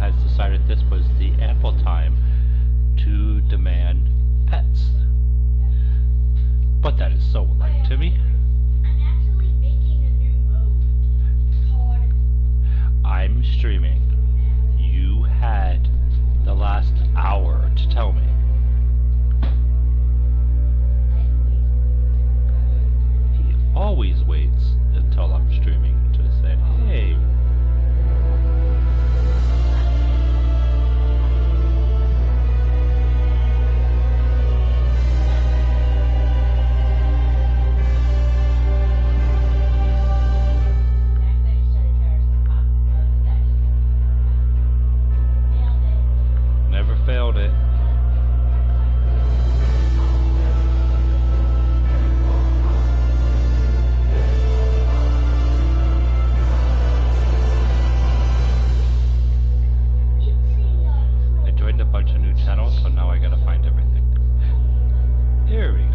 has decided this was the ample time to demand pets. But that is so like to me. I'm actually making a new mode. It's called I'm streaming. You had the last hour to tell me. He always waits until I'm streaming to say, hey. Never failed it. I joined a bunch of new channels, so now I gotta find everything. Here we go.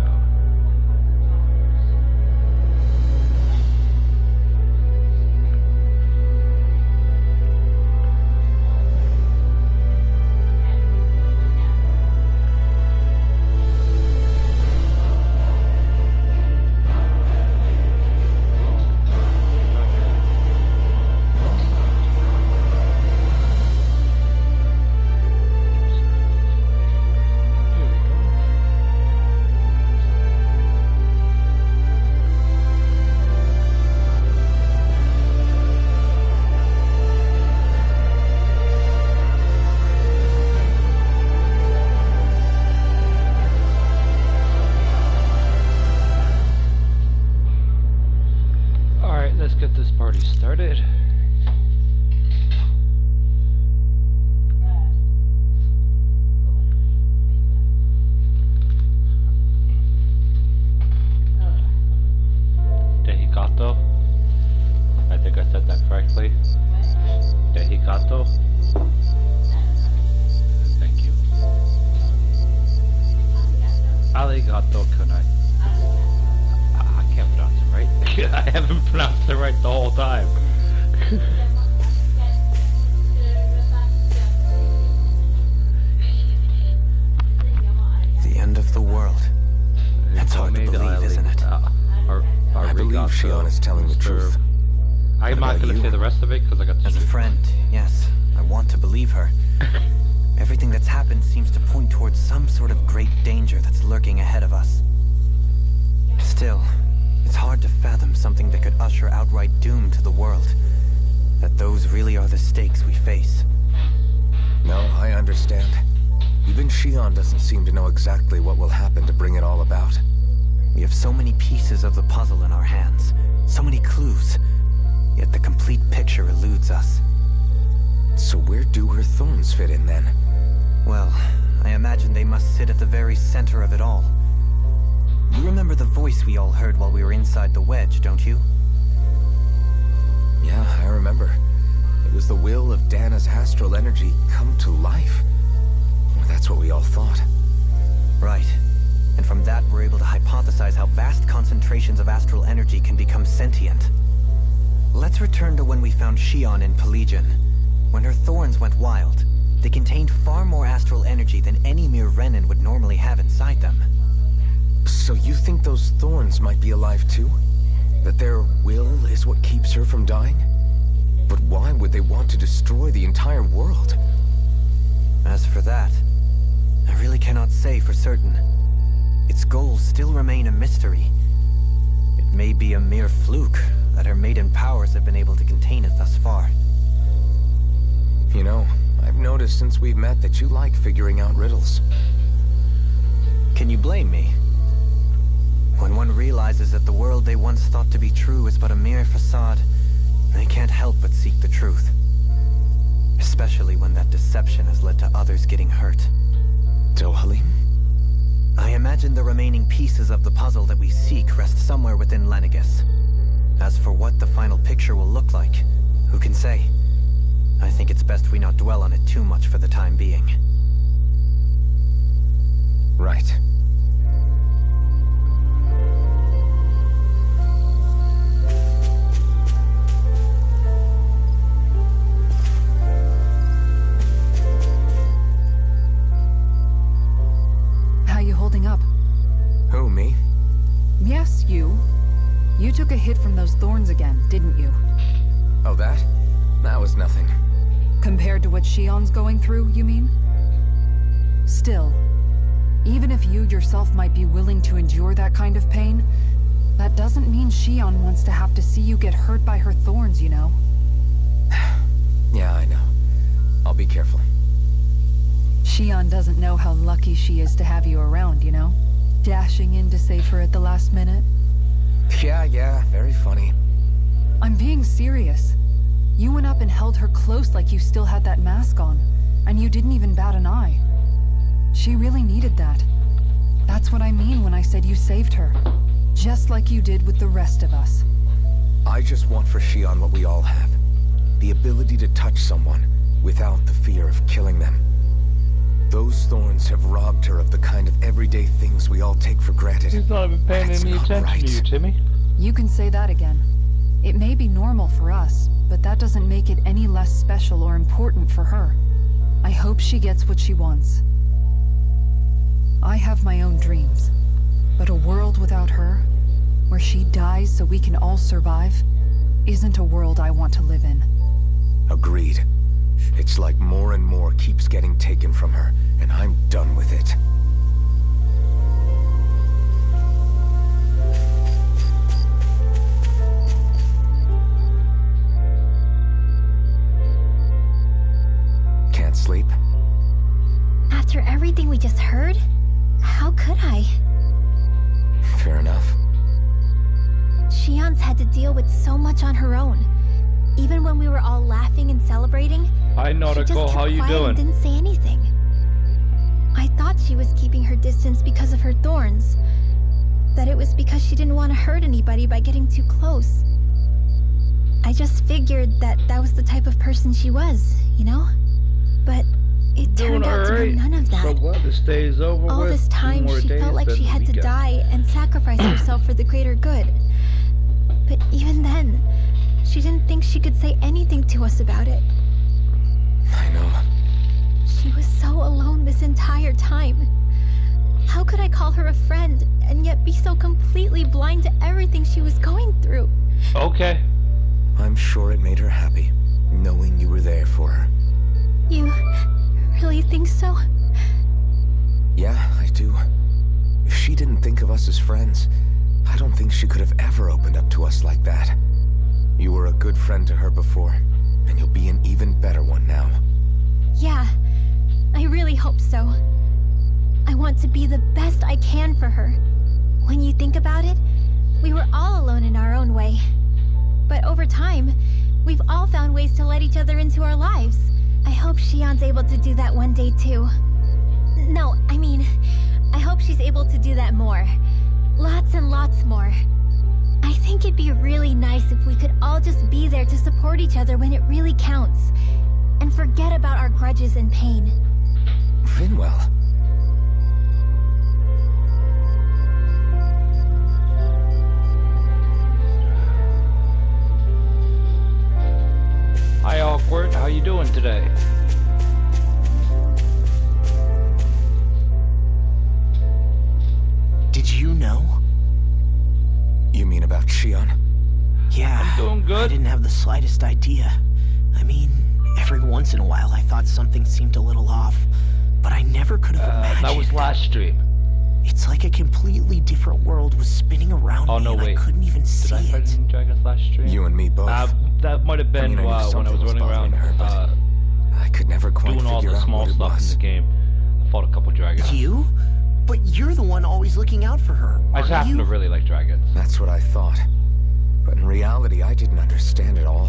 Alright, let's get this party started. Dehikato. I think I said that correctly. Dehikato. Thank you. Arigato kunai. I can't pronounce it right. I haven't pronounced it right the whole time. The end of the world. It's hard to believe, isn't it? I believe Shion is telling the truth. I'm not going to say the rest of it because I got As a friend, yes, I want to believe her. Everything that's happened seems to point towards some sort of great danger that's lurking ahead of us. Still, it's hard to fathom something that could usher outright doom to the world. That those really are the stakes we face. No, I understand. Even Shion doesn't seem to know exactly what will happen to bring it all about. We have so many pieces of the puzzle in our hands, so many clues, yet the complete picture eludes us. So where do her thorns fit in then? Well, I imagine they must sit at the very center of it all. You remember the voice we all heard while we were inside the wedge, don't you? Yeah, I remember. It was the will of Dana's astral energy come to life. Or that's what we all thought. Right. And from that, we're able to hypothesize how vast concentrations of astral energy can become sentient. Let's return to when we found Shion in Pelegion. When her thorns went wild, they contained far more astral energy than any mere Renin would normally have inside them. So you think those thorns might be alive too? That their will is what keeps her from dying? But why would they want to destroy the entire world? As for that, I really cannot say for certain. Its goals still remain a mystery. It may be a mere fluke that her maiden powers have been able to contain it thus far. You know, I've noticed since we've met that you like figuring out riddles. Can you blame me? When one realizes that the world they once thought to be true is but a mere facade, they can't help but seek the truth. Especially when that deception has led to others getting hurt. Dohalim? I imagine the remaining pieces of the puzzle that we seek rest somewhere within Lenegis. As for what the final picture will look like, who can say? I think it's best we not dwell on it too much for the time being. Right. took a hit from those thorns again, didn't you? Oh, that? That was nothing. Compared to what Shion's going through, you mean? Still, even if you yourself might be willing to endure that kind of pain, that doesn't mean Shion wants to have to see you get hurt by her thorns, you know? Yeah, I know. I'll be careful. Shion doesn't know how lucky she is to have you around, you know? Dashing in to save her at the last minute. Yeah, very funny. I'm being serious. You went up and held her close like you still had that mask on, and you didn't even bat an eye. She really needed that. That's what I mean when I said you saved her. Just like you did with the rest of us. I just want for Shion what we all have. The ability to touch someone without the fear of killing them. Those thorns have robbed her of the kind of everyday things we all take for granted. He's not even paying That's any not attention right. to you, Timmy. You can say that again. It may be normal for us, but that doesn't make it any less special or important for her. I hope she gets what she wants. I have my own dreams, but a world without her, where she dies so we can all survive, isn't a world I want to live in. Agreed. It's like more and more keeps getting taken from her, and I'm done with it. Can't sleep? After everything we just heard, how could I? Fair enough. Shion's had to deal with so much on her own. Even when we were all laughing and celebrating, Hi, she just Nautical. kept How you quiet and doing? didn't say anything. I thought she was keeping her distance because of her thorns. That it was because she didn't want to hurt anybody by getting too close. I just figured that that was the type of person she was, you know? But it Doing turned out to be alright. none of that. So glad this day is over All with. this 2 time, more she days, felt like then she the had to weekend. die and sacrifice herself for the greater good. But even then, she didn't think she could say anything to us about it. I know. She was so alone this entire time. How could I call her a friend and yet be so completely blind to everything she was going through? Okay. I'm sure it made her happy, knowing you were there for her. You really think so? Yeah, I do. If she didn't think of us as friends, I don't think she could have ever opened up to us like that. You were a good friend to her before, and you'll be an even better one now. Yeah, I really hope so. I want to be the best I can for her. When you think about it, we were all alone in our own way. But over time, we've all found ways to let each other into our lives. I hope Shion's able to do that one day too. No, I mean, I hope she's able to do that more. Lots and lots more. I think it'd be really nice if we could all just be there to support each other when it really counts. And forget about our grudges and pain. Finwell. Hi, Awkward. How you doing today? Did you know? You mean about Shion? Yeah. I'm doing good. I didn't have the slightest idea. I mean, every once in a while I thought something seemed a little off, but I never could have imagined. That was last stream. It's like a completely different world was spinning around Oh, me no, and wait. I couldn't even Did see I fight it. in Dragons last stream? You and me both. That might have been I mean, I knew when I was something was running around bothering her, but I could never quite doing all figure the out small what it stuff in was. the game. I fought a couple dragons. You? But you're the one always looking out for her. I just aren't happen you? to really like dragons. That's what I thought. But in reality, I didn't understand it all.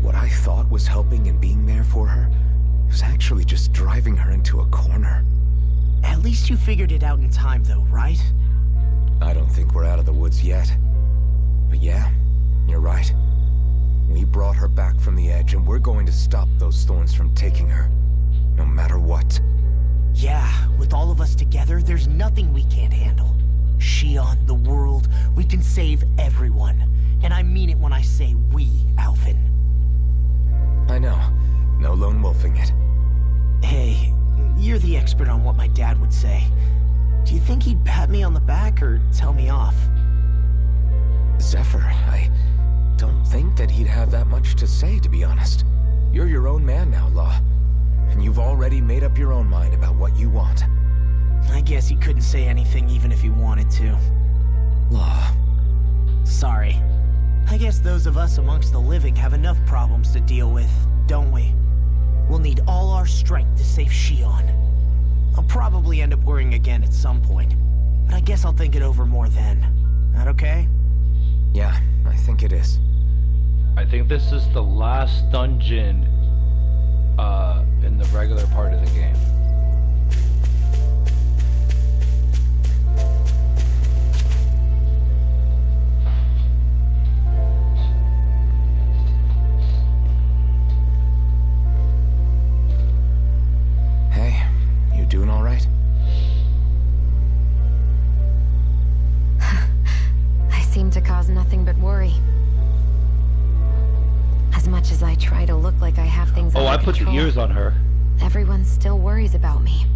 What I thought was helping and being there for her was actually just driving her into a corner. At least you figured it out in time though, right? I don't think we're out of the woods yet. But yeah, you're right. We brought her back from the edge, and we're going to stop those thorns from taking her, no matter what. Yeah, with all of us together, there's nothing we can't handle. Shion, the world, we can save everyone. And I mean it when I say we, Alvin. I know. No lone wolfing it. Hey, you're the expert on what my dad would say. Do you think he'd pat me on the back or tell me off? Zephyr, I don't think that he'd have that much to say, to be honest. You're your own man now, Law. And you've already made up your own mind about what you want. I guess he couldn't say anything even if he wanted to. Law. Sorry. I guess those of us amongst the living have enough problems to deal with, don't we? We'll need all our strength to save Shion. I'll probably end up worrying again at some point, but I guess I'll think it over more then. That okay? Yeah, I think it is. I think this is the last dungeon in the regular part of the game. Hey, you doing all right? I seem to cause nothing but worry. As much as I try to look like I have things Oh, I under put the control, ears on her. everyone still worries about me.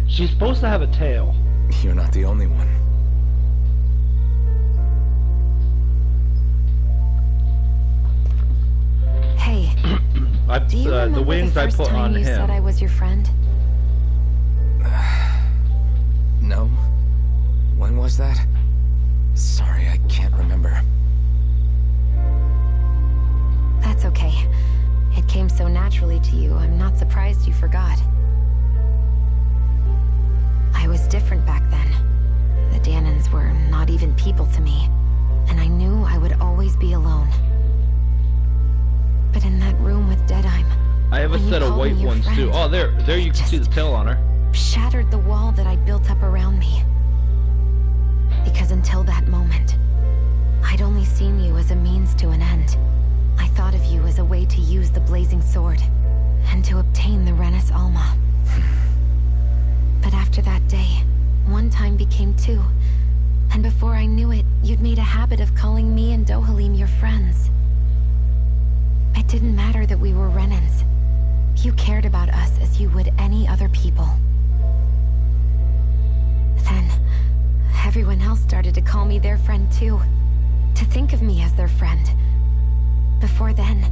She's supposed to have a tail. You're not the only one. Hey, do you remember the wings I first put time on you said I him. was your friend? No? When was that? Sorry, I can't remember. That's okay. It came so naturally to you, I'm not surprised you forgot. I was different back then. The Danans were not even people to me, and I knew I would always be alone. But in that room with Deadheim, I have a when you set of called white me your ones too. friend, Oh, there you can see the just tail on her. shattered the wall that I'd built up around me. Because until that moment, I'd only seen you as a means to an end. I thought of you as a way to use the blazing sword, and to obtain the Renis Alma. But after that day, one time became two, and before I knew it, you'd made a habit of calling me and Dohalim your friends. It didn't matter that we were Renans. You cared about us as you would any other people. Then, everyone else started to call me their friend too. To think of me as their friend. Before then,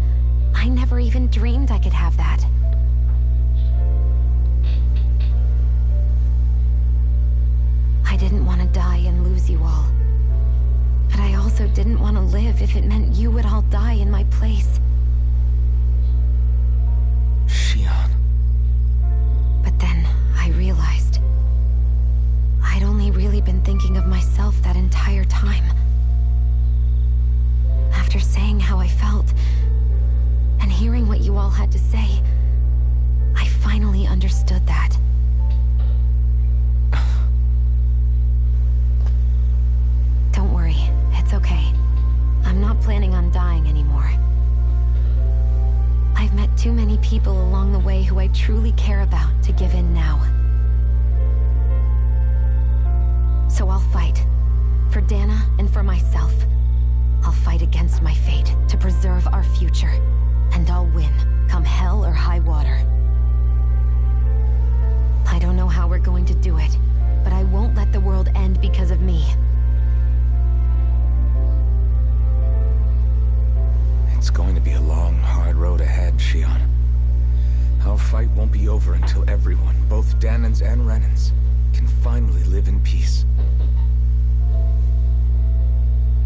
I never even dreamed I could have that. I didn't want to die and lose you all. But I also didn't want to live if it meant you would all die in my place. Shion. But then, I realized I'd only really been thinking of myself that entire time. After saying how I felt, and hearing what you all had to say, I finally understood that. Don't worry, it's okay. I'm not planning on dying anymore. I've met too many people along the way who I truly care about to give in now. So I'll fight. For Dana and for myself. I'll fight against my fate to preserve our future. And I'll win, come hell or high water. I don't know how we're going to do it, but I won't let the world end because of me. It's going to be a long, hard road ahead, Shion. Our fight won't be over until everyone, both Danans and Renans, can finally live in peace.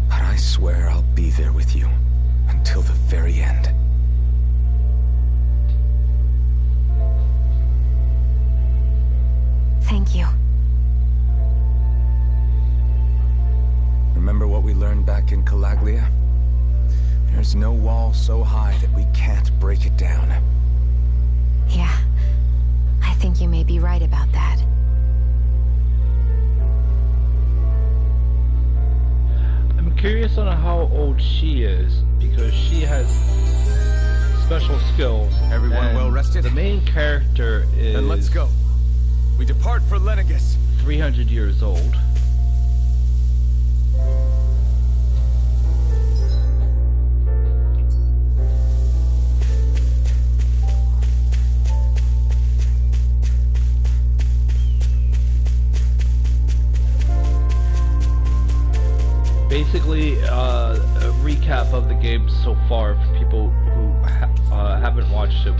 But I swear I'll be there with you until the very end. Thank you. Remember what we learned back in Calaglia? There's no wall so high that we can't break it down. Yeah, I think you may be right about that. I'm curious on how old she is, because she has special skills. Everyone and well rested? The main character is Then let's go. We depart for Lenegis. 300 years old. Basically, a recap of the game so far for people who haven't watched it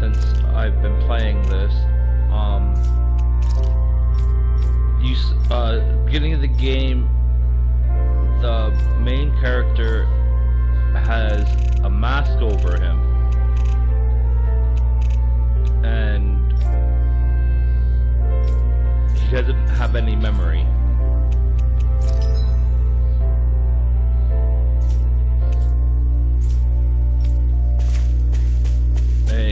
since I've been playing this. Beginning of the game, the main character has a mask over him, and he doesn't have any memory.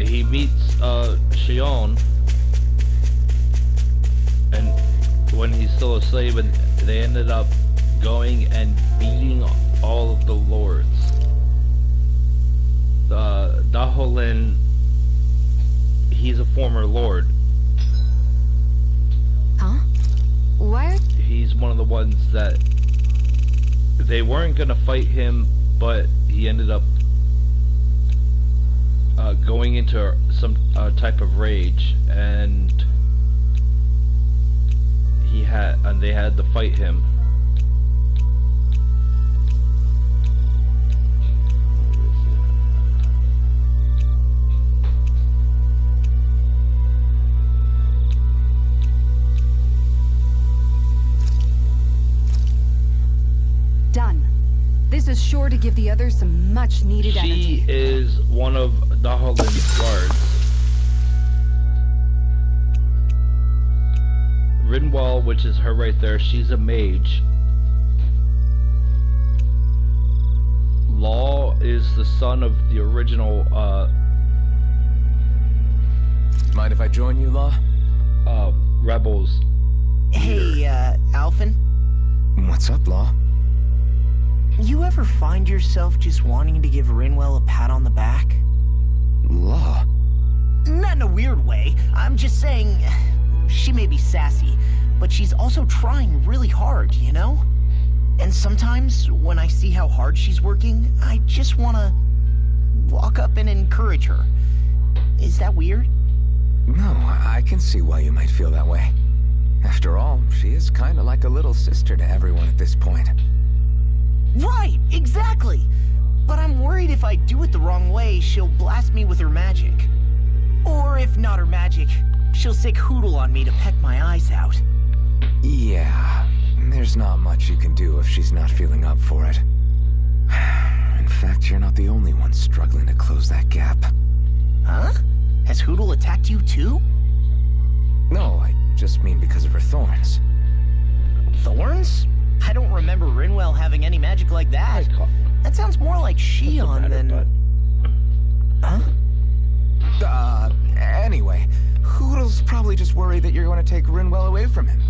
He meets Shion, and when he's still a slave, and they ended up going and beating all of the lords. The Daholin, he's a former lord. Huh? Why are... He's one of the ones that they weren't gonna fight him, but he ended up going into some type of rage, and they had to fight him. Done. This is sure to give the others some much-needed energy. She is one of Daholin's guards. Rinwell, which is her right there, she's a mage. Law is the son of the original, Mind if I join you, Law? rebels. Hey, Alphen? What's up, Law? You ever find yourself just wanting to give Rinwell a pat on the back? Law? Not in a weird way. I'm just saying, she may be sassy, but she's also trying really hard, you know? And sometimes, when I see how hard she's working, I just want to walk up and encourage her. Is that weird? No, I can see why you might feel that way. After all, she is kind of like a little sister to everyone at this point. Right, exactly! But I'm worried if I do it the wrong way, she'll blast me with her magic. Or if not her magic, she'll sick Hootle on me to peck my eyes out. Yeah, there's not much you can do if she's not feeling up for it. In fact, you're not the only one struggling to close that gap. Huh? Has Hootle attacked you too? No, I just mean because of her thorns. Thorns? I don't remember Rinwell having any magic like that. That sounds more like Shion than... Huh? Anyway, Hootle's probably just worried that you're going to take Rinwell away from him.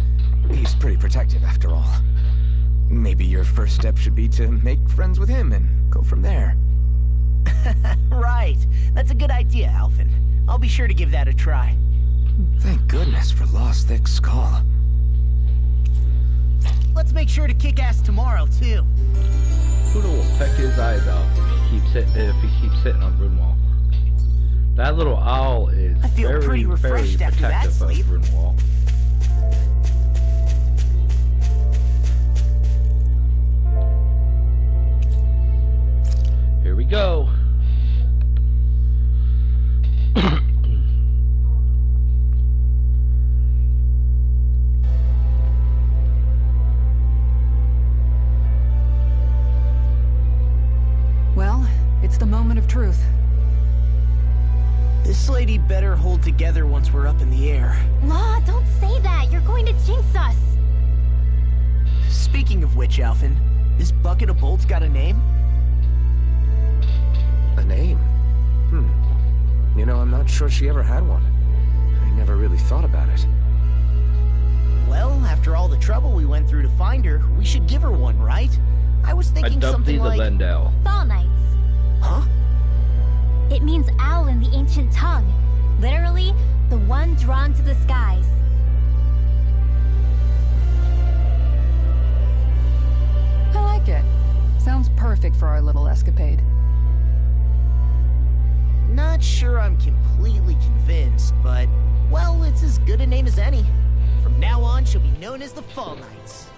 He's pretty protective after all. Maybe your first step should be to make friends with him and go from there. Right. That's a good idea, Alphen. I'll be sure to give that a try. Thank goodness for Law's thick skull. Let's make sure to kick ass tomorrow, too. Hootle will peck his eyes out if he keeps sitting on Rinwell. That little owl is I feel very, pretty refreshed very after that protective of sleep. Rinwell. Here we go. Well, it's the moment of truth. This lady better hold together once we're up in the air. Law, don't say that. You're going to jinx us. Speaking of which, Alphen, this bucket of bolts got a name? A name? You know, I'm not sure she ever had one. I never really thought about it. Well, after all the trouble we went through to find her, we should give her one, right? I was thinking something like... Lendell. Fall Knights. Huh? It means owl in the ancient tongue. Literally, the one drawn to the skies. I like it. Sounds perfect for our little escapade. Not sure I'm completely convinced, but, well, it's as good a name as any. From now on, she'll be known as the Fall Knights.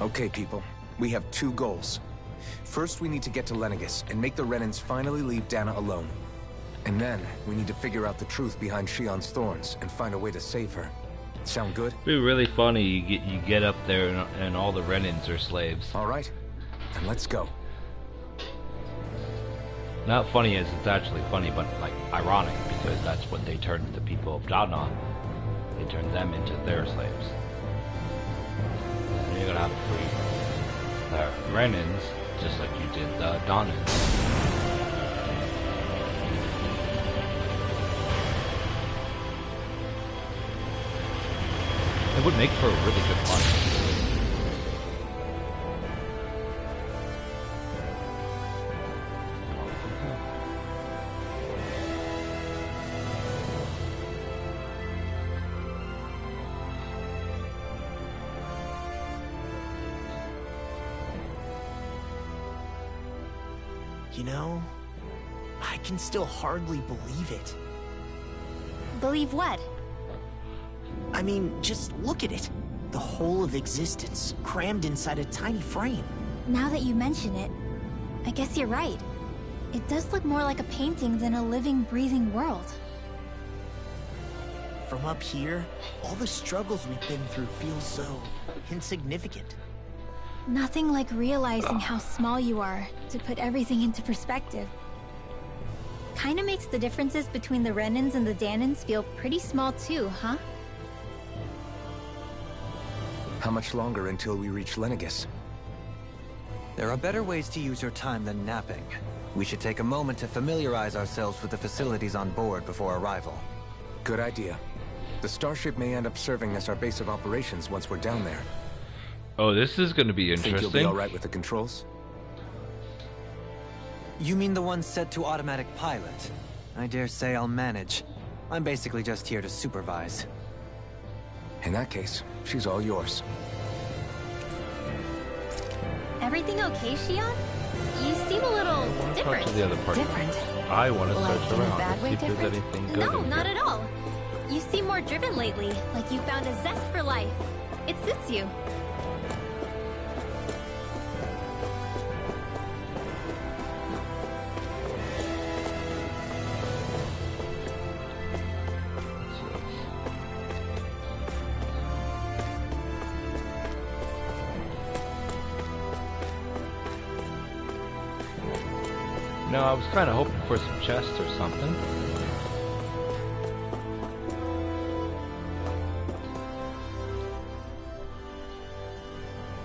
Okay, people. We have two goals. First, we need to get to Lenegis and make the Renans finally leave Dana alone. And then, we need to figure out the truth behind Shion's thorns and find a way to save her. Sound good? It'd be really funny. You get up there and all the Renans are slaves. All right, then let's go. Not funny as it's actually funny, but like ironic, because that's what they turned the people of Dana. They turned them into their slaves. And you're gonna have to free the Renans, just like you did the Donans. It would make for a really good fight. You know, I can still hardly believe it. Believe what? I mean, just look at it. The whole of existence, crammed inside a tiny frame. Now that you mention it, I guess you're right. It does look more like a painting than a living, breathing world. From up here, all the struggles we've been through feel so insignificant. Nothing like realizing how small you are to put everything into perspective. Kinda makes the differences between the Renans and the Danans feel pretty small too, huh? How much longer until we reach Lenegis? There are better ways to use your time than napping. We should take a moment to familiarize ourselves with the facilities on board before arrival. Good idea. The starship may end up serving as our base of operations once we're down there. Oh, this is going to be Think interesting. you'll be all right with the controls? You mean the one set to automatic pilot? I dare say I'll manage. I'm basically just here to supervise. In that case, she's all yours. Everything okay, Shion? You seem a little different. Talk to the other party. Different? I want to Like search in a around bad and way see if there's different? anything good No, in not here. at all. You seem more driven lately, like you found a zest for life. It suits you. No, I was kind of hoping for some chests or something.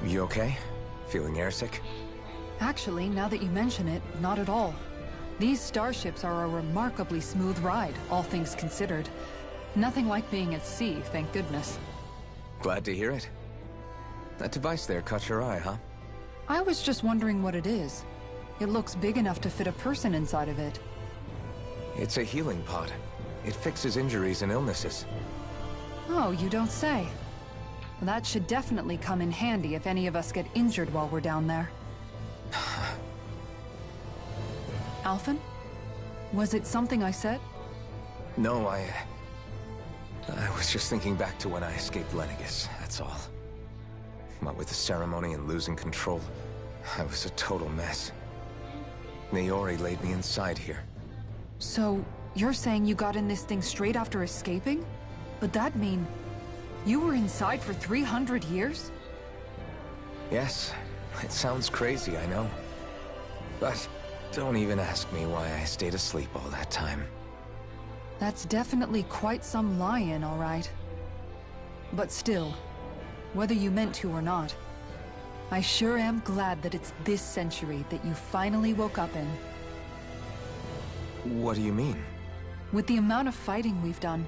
You okay? Feeling airsick? Actually, now that you mention it, not at all. These starships are a remarkably smooth ride, all things considered. Nothing like being at sea, thank goodness. Glad to hear it. That device there caught your eye, huh? I was just wondering what it is. It looks big enough to fit a person inside of it. It's a healing pod. It fixes injuries and illnesses. Oh, you don't say. Well, that should definitely come in handy if any of us get injured while we're down there. Alphen? Was it something I said? No, I was just thinking back to when I escaped Lenegis, that's all. What with the ceremony and losing control, I was a total mess. Naori laid me inside here. So, you're saying you got in this thing straight after escaping? But that'd mean... you were inside for 300 years? Yes, it sounds crazy, I know. But don't even ask me why I stayed asleep all that time. That's definitely quite some lie-in, all right. But still, whether you meant to or not, I sure am glad that it's this century that you finally woke up in. What do you mean? With the amount of fighting we've done,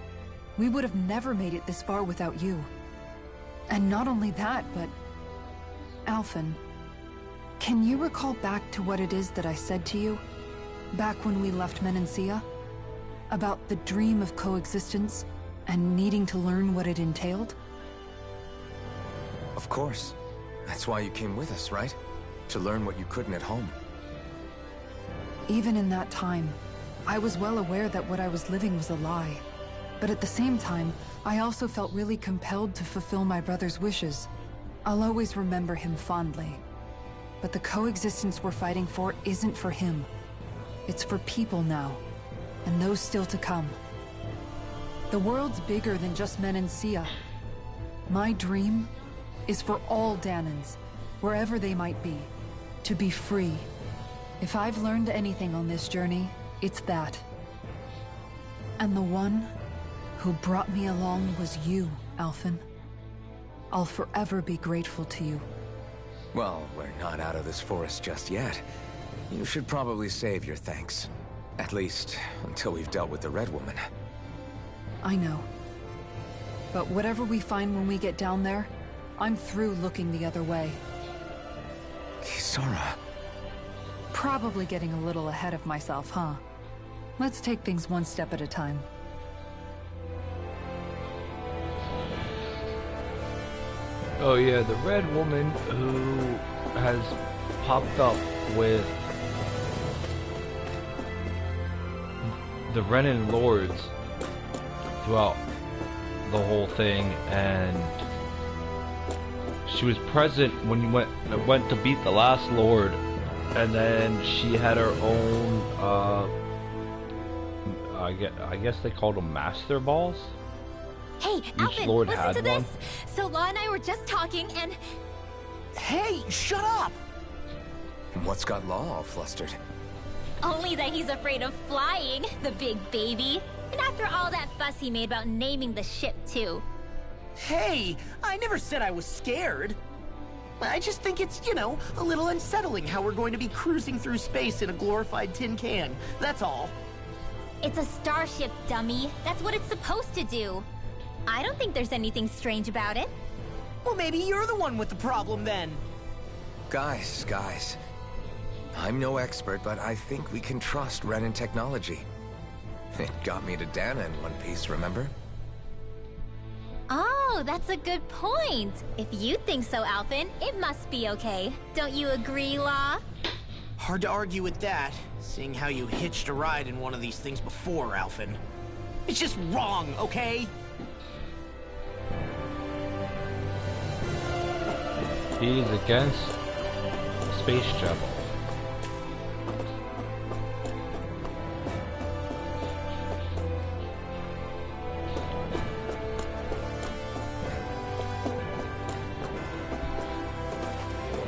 we would have never made it this far without you. And not only that, but... Alphen, can you recall back to what it is that I said to you? Back when we left Menancia? About the dream of coexistence, and needing to learn what it entailed? Of course. That's why you came with us, right? To learn what you couldn't at home. Even in that time, I was well aware that what I was living was a lie. But at the same time, I also felt really compelled to fulfill my brother's wishes. I'll always remember him fondly. But the coexistence we're fighting for isn't for him. It's for people now, and those still to come. The world's bigger than just Menancia. My dream is for all Dahnans, wherever they might be, to be free. If I've learned anything on this journey, it's that. And the one who brought me along was you, Alphen. I'll forever be grateful to you. Well, we're not out of this forest just yet. You should probably save your thanks. At least, until we've dealt with the Red Woman. I know. But whatever we find when we get down there, I'm through looking the other way. Kisara. Probably getting a little ahead of myself, huh? Let's take things one step at a time. Oh yeah, the Red Woman who has popped up with the Renan Lords throughout the whole thing, and she was present when you went to beat the last Lord, and then she had her own I guess they called them Master Balls. Hey, Alphen, Lord listen had to this. one. So Law and I were just talking, and Hey, shut up! What's got Law all flustered? only that he's afraid of flying, the big baby. And after all that fuss he made about naming the ship, too. Hey, I never said I was scared. I just think it's, you know, a little unsettling how we're going to be cruising through space in a glorified tin can. That's all. It's a starship, dummy. That's what it's supposed to do. I don't think there's anything strange about it. Well, maybe you're the one with the problem then. Guys. I'm no expert, but I think we can trust Renan technology. It got me to Dahna in one piece, remember? Oh, that's a good point. If you think so, Alphen, it must be okay. Don't you agree, Law? Hard to argue with that, seeing how you hitched a ride in one of these things before, Alphen. It's just wrong, okay? He's against space travel.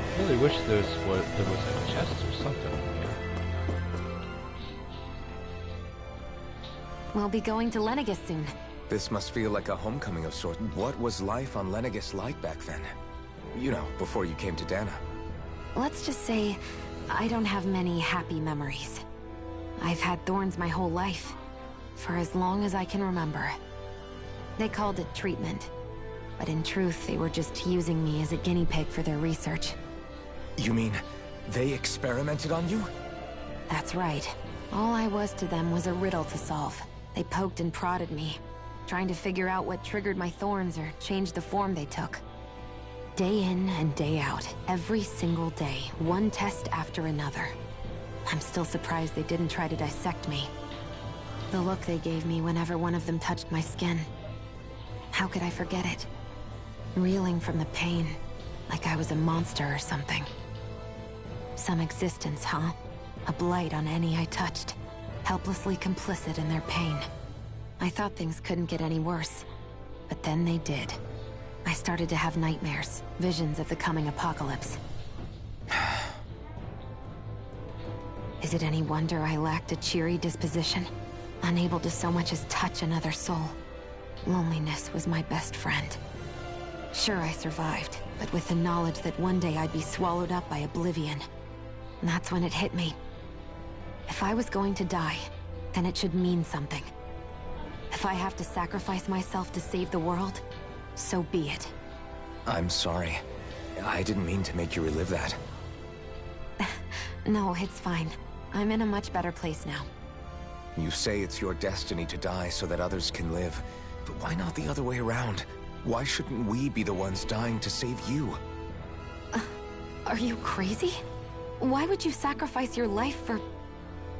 I really wish there was a chest or something in here. We'll be going to Lenegis soon. This must feel like a homecoming of sorts. What was life on Lenegis like back then? You know, before you came to Dahna. Let's just say, I don't have many happy memories. I've had thorns my whole life, for as long as I can remember. They called it treatment, but in truth, they were just using me as a guinea pig for their research. You mean, they experimented on you? That's right. All I was to them was a riddle to solve. They poked and prodded me, trying to figure out what triggered my thorns or changed the form they took. Day in and day out, every single day, one test after another. I'm still surprised they didn't try to dissect me. The look they gave me whenever one of them touched my skin. How could I forget it? Reeling from the pain, like I was a monster or something. Some existence, huh? A blight on any I touched, helplessly complicit in their pain. I thought things couldn't get any worse, but then they did. I started to have nightmares, visions of the coming apocalypse. Is it any wonder I lacked a cheery disposition? Unable to so much as touch another soul. Loneliness was my best friend. Sure, I survived, but with the knowledge that one day I'd be swallowed up by oblivion. And that's when it hit me. If I was going to die, then it should mean something. If I have to sacrifice myself to save the world, so be it. I'm sorry. I didn't mean to make you relive that. No, it's fine. I'm in a much better place now. You say it's your destiny to die so that others can live. But why not the other way around? Why shouldn't we be the ones dying to save you? Are you crazy? Why would you sacrifice your life for...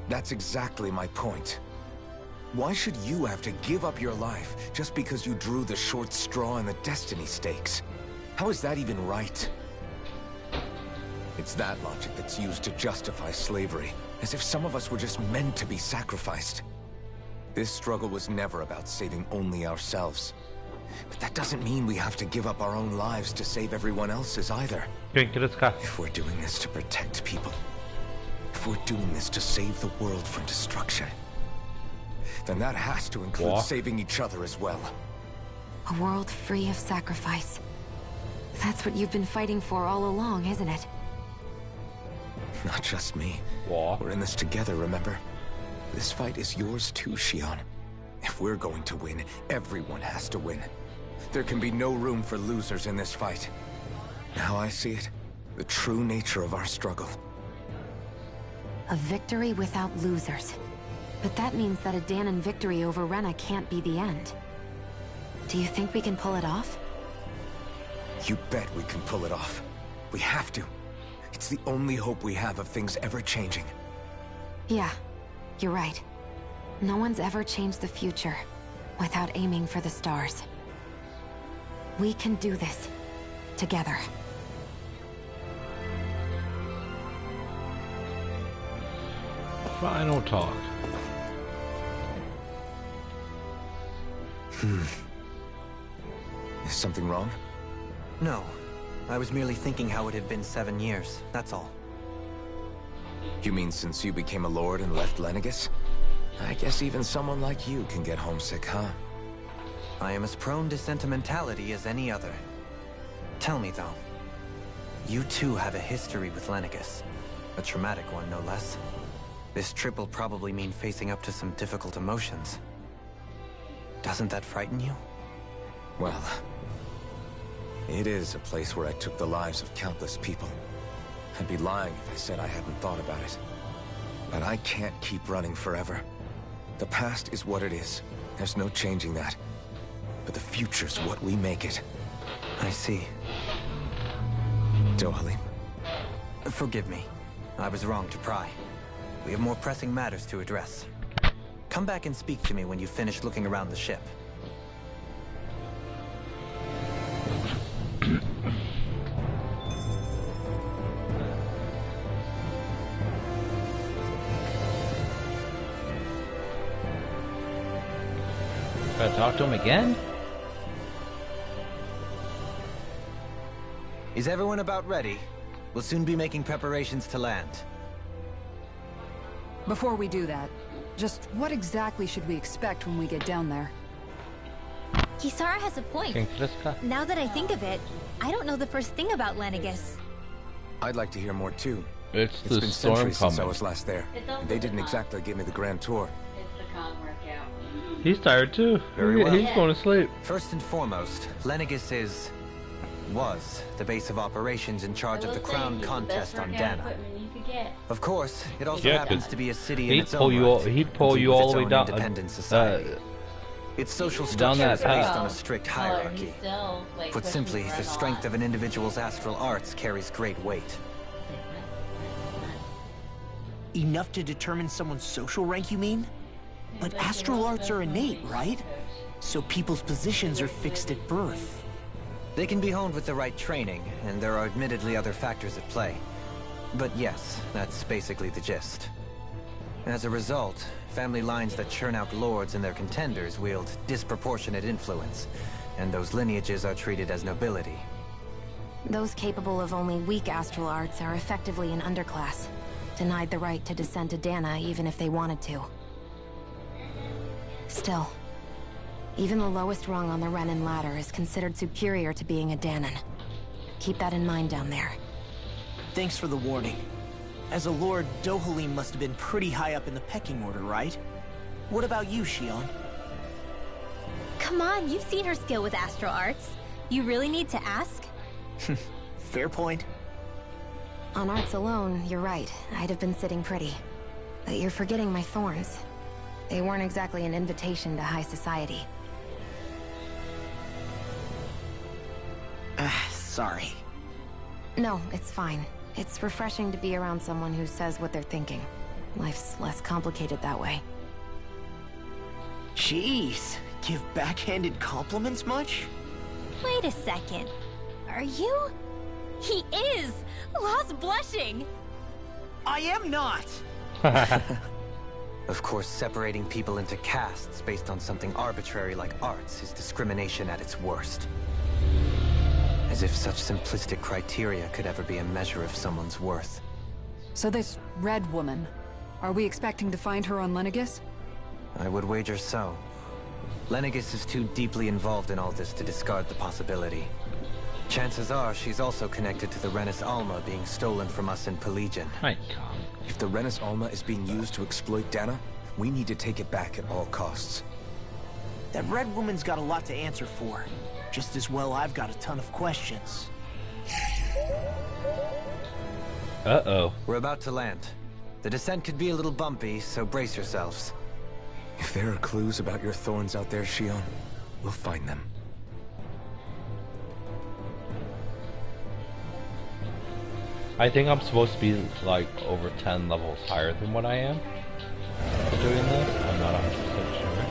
That's exactly my point. Why should you have to give up your life just because you drew the short straw in the destiny stakes? How is that even right? It's that logic that's used to justify slavery, as if some of us were just meant to be sacrificed. This struggle was never about saving only ourselves. But that doesn't mean we have to give up our own lives to save everyone else's either. If we're doing this to protect people, if we're doing this to save the world from destruction, then that has to include saving each other as well. A world free of sacrifice. That's what you've been fighting for all along, isn't it? Not just me. We're in this together, remember? This fight is yours too, Shion. If we're going to win, everyone has to win. There can be no room for losers in this fight. Now I see it. The true nature of our struggle. A victory without losers. But that means that a Dahnan victory over Rena can't be the end. Do you think we can pull it off? You bet we can pull it off. We have to. It's the only hope we have of things ever changing. Yeah, you're right. No one's ever changed the future without aiming for the stars. We can do this together. Final talk. Is something wrong? No. I was merely thinking how it had been 7 years, that's all. You mean since you became a lord and left Lenegis? I guess even someone like you can get homesick, huh? I am as prone to sentimentality as any other. Tell me, though. You too have a history with Lenegis. A traumatic one, no less. This trip will probably mean facing up to some difficult emotions. Doesn't that frighten you? Well, it is a place where I took the lives of countless people. I'd be lying if I said I hadn't thought about it. But I can't keep running forever. The past is what it is. There's no changing that. But the future's what we make it. I see. Dohalim. Forgive me. I was wrong to pry. We have more pressing matters to address. Come back and speak to me when you finish looking around the ship. Gotta talk to him again? Is everyone about ready? We'll soon be making preparations to land. Before we do that, just what exactly should we expect when we get down there? Kisara has a point. Now that I think of it, I don't know the first thing about Lenegis. I'd like to hear more too. It's been the storm centuries since I coming. was last there, and they didn't exactly give me the grand tour. It's the con workout. He's tired too. Very well. He's going to sleep. First and foremost, Lenegis was the base of operations in charge of the crown contest on Dahna. Of course, it also happens to be a city in its own right. He'd pull you all the way down. Independent society. Its social structure is based on a strict hierarchy. Put simply, the strength of an individual's astral arts carries great weight. Enough to determine someone's social rank, you mean? But astral arts are innate, right? So people's positions are fixed at birth. They can be honed with the right training, and there are admittedly other factors at play. But yes, that's basically the gist. As a result, family lines that churn out lords and their contenders wield disproportionate influence, and those lineages are treated as nobility. Those capable of only weak astral arts are effectively an underclass, denied the right to descend to Dahna even if they wanted to. Still, even the lowest rung on the Renan ladder is considered superior to being a Dahnan. Keep that in mind down there. Thanks for the warning. As a lord, Dohalim must have been pretty high up in the pecking order, right? What about you, Shion? Come on, you've seen her skill with astral arts. You really need to ask? Fair point. On arts alone, you're right. I'd have been sitting pretty. But you're forgetting my thorns. They weren't exactly an invitation to high society. Sorry. No, it's fine. It's refreshing to be around someone who says what they're thinking. Life's less complicated that way. Jeez, give backhanded compliments much? Wait a second. Are you? He is! Lost blushing! I am not! Of course, separating people into castes based on something arbitrary like arts is discrimination at its worst. As if such simplistic criteria could ever be a measure of someone's worth. So this Red Woman, are we expecting to find her on Lenegis? I would wager so. Lenegis is too deeply involved in all this to discard the possibility. Chances are she's also connected to the Renis Alma being stolen from us in Pelegion. My God. If the Renis Alma is being used to exploit Dana, we need to take it back at all costs. That Red Woman's got a lot to answer for. Just as well I've got a ton of questions. Uh-oh. We're about to land. The descent could be a little bumpy, so brace yourselves. If there are clues about your thorns out there, Shion, we'll find them. I think I'm supposed to be like over 10 levels higher than what I am for doing this. I'm not 100% sure.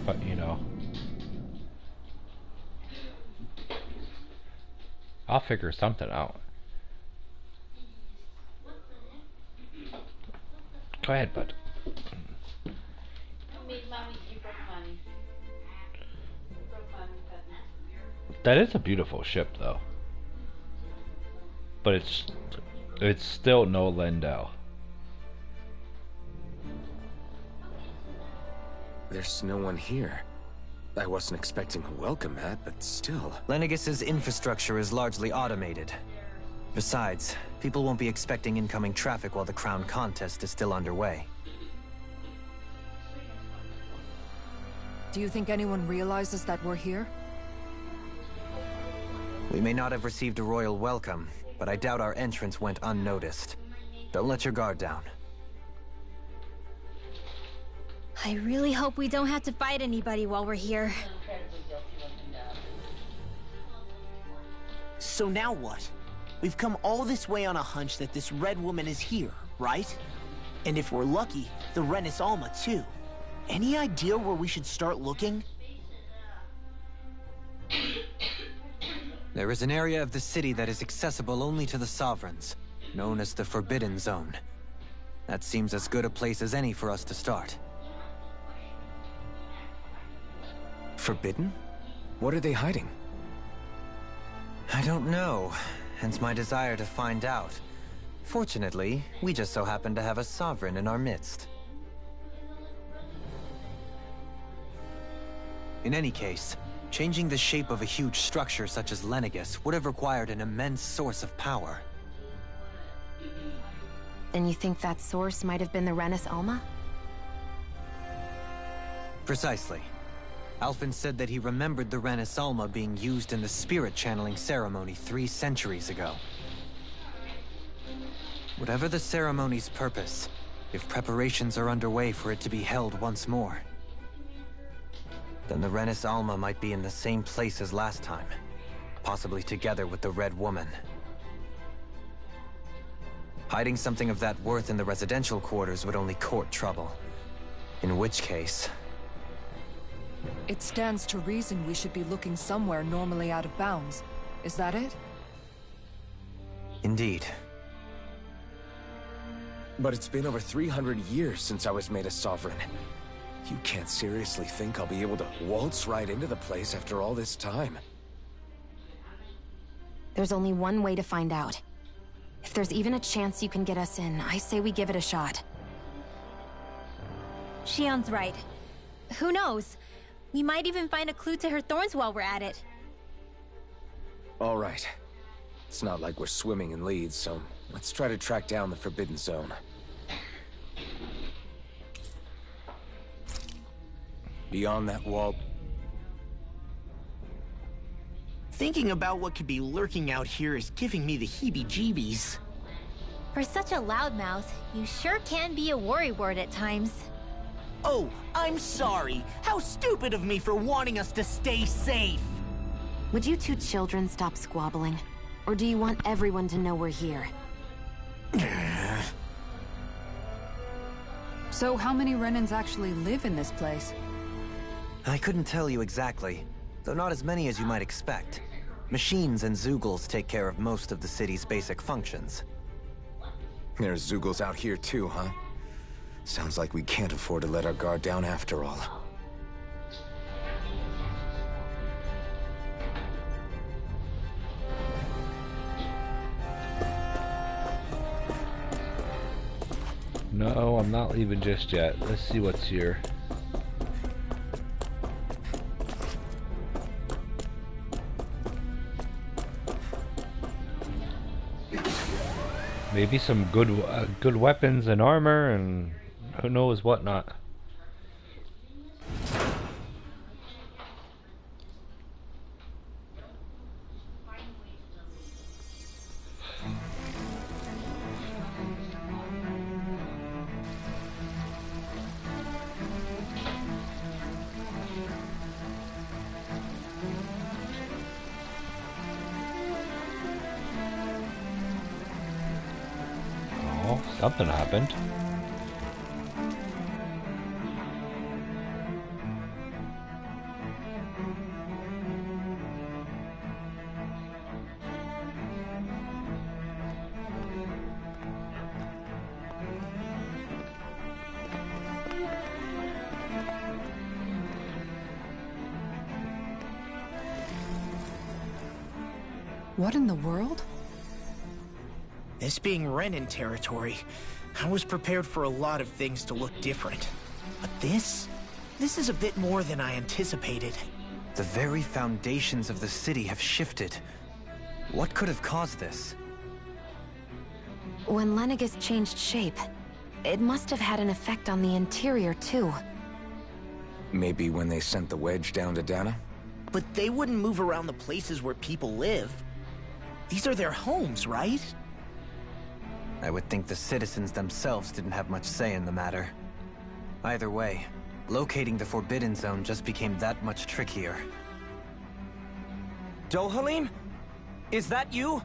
But you know. I'll figure something out. Go ahead, bud. That is a beautiful ship, though. But it's still no Lindell. There's no one here. I wasn't expecting a welcome mat, but still. Lenegis's infrastructure is largely automated. Besides, people won't be expecting incoming traffic while the crown contest is still underway. Do you think anyone realizes that we're here? We may not have received a royal welcome, but I doubt our entrance went unnoticed. Don't let your guard down. I really hope we don't have to fight anybody while we're here. So now what? We've come all this way on a hunch that this Red Woman is here, right? And if we're lucky, the Renis Alma too. Any idea where we should start looking? There is an area of the city that is accessible only to the Sovereigns, known as the Forbidden Zone. That seems as good a place as any for us to start. Forbidden? What are they hiding? I don't know, hence my desire to find out. Fortunately, we just so happen to have a Sovereign in our midst. In any case, changing the shape of a huge structure such as Lenegis would have required an immense source of power. Then you think that source might have been the Renis Alma? Precisely. Alphen said that he remembered the Renis Alma being used in the spirit channeling ceremony 3 centuries ago. Whatever the ceremony's purpose, if preparations are underway for it to be held once more, then the Renis Alma might be in the same place as last time, possibly together with the Red Woman. Hiding something of that worth in the residential quarters would only court trouble. In which case... It stands to reason we should be looking somewhere normally out of bounds. Is that it? Indeed. But it's been over 300 years since I was made a Sovereign. You can't seriously think I'll be able to waltz right into the place after all this time. There's only one way to find out. If there's even a chance you can get us in, I say we give it a shot. Shion's right. Who knows? We might even find a clue to her thorns while we're at it. All right. It's not like we're swimming in leads, so let's try to track down the Forbidden Zone. Beyond that wall... Thinking about what could be lurking out here is giving me the heebie-jeebies. For such a loudmouth, you sure can be a worrywart at times. Oh, I'm sorry. How stupid of me for wanting us to stay safe. Would you two children stop squabbling? Or do you want everyone to know we're here? So how many Renans actually live in this place? I couldn't tell you exactly, though not as many as you might expect. Machines and Zeugles take care of most of the city's basic functions. There's Zeugles out here too, huh? Sounds like we can't afford to let our guard down after all. No, I'm not leaving just yet. Let's see what's here. Maybe some good weapons and armor and who knows what not. Something happened. What in the world? This being Renan territory, I was prepared for a lot of things to look different. But this is a bit more than I anticipated. The very foundations of the city have shifted. What could have caused this? When Lenegis changed shape, it must have had an effect on the interior too. Maybe when they sent the wedge down to Dana? But they wouldn't move around the places where people live. These are their homes, right? I would think the citizens themselves didn't have much say in the matter. Either way, locating the Forbidden Zone just became that much trickier. Dohalim? Is that you?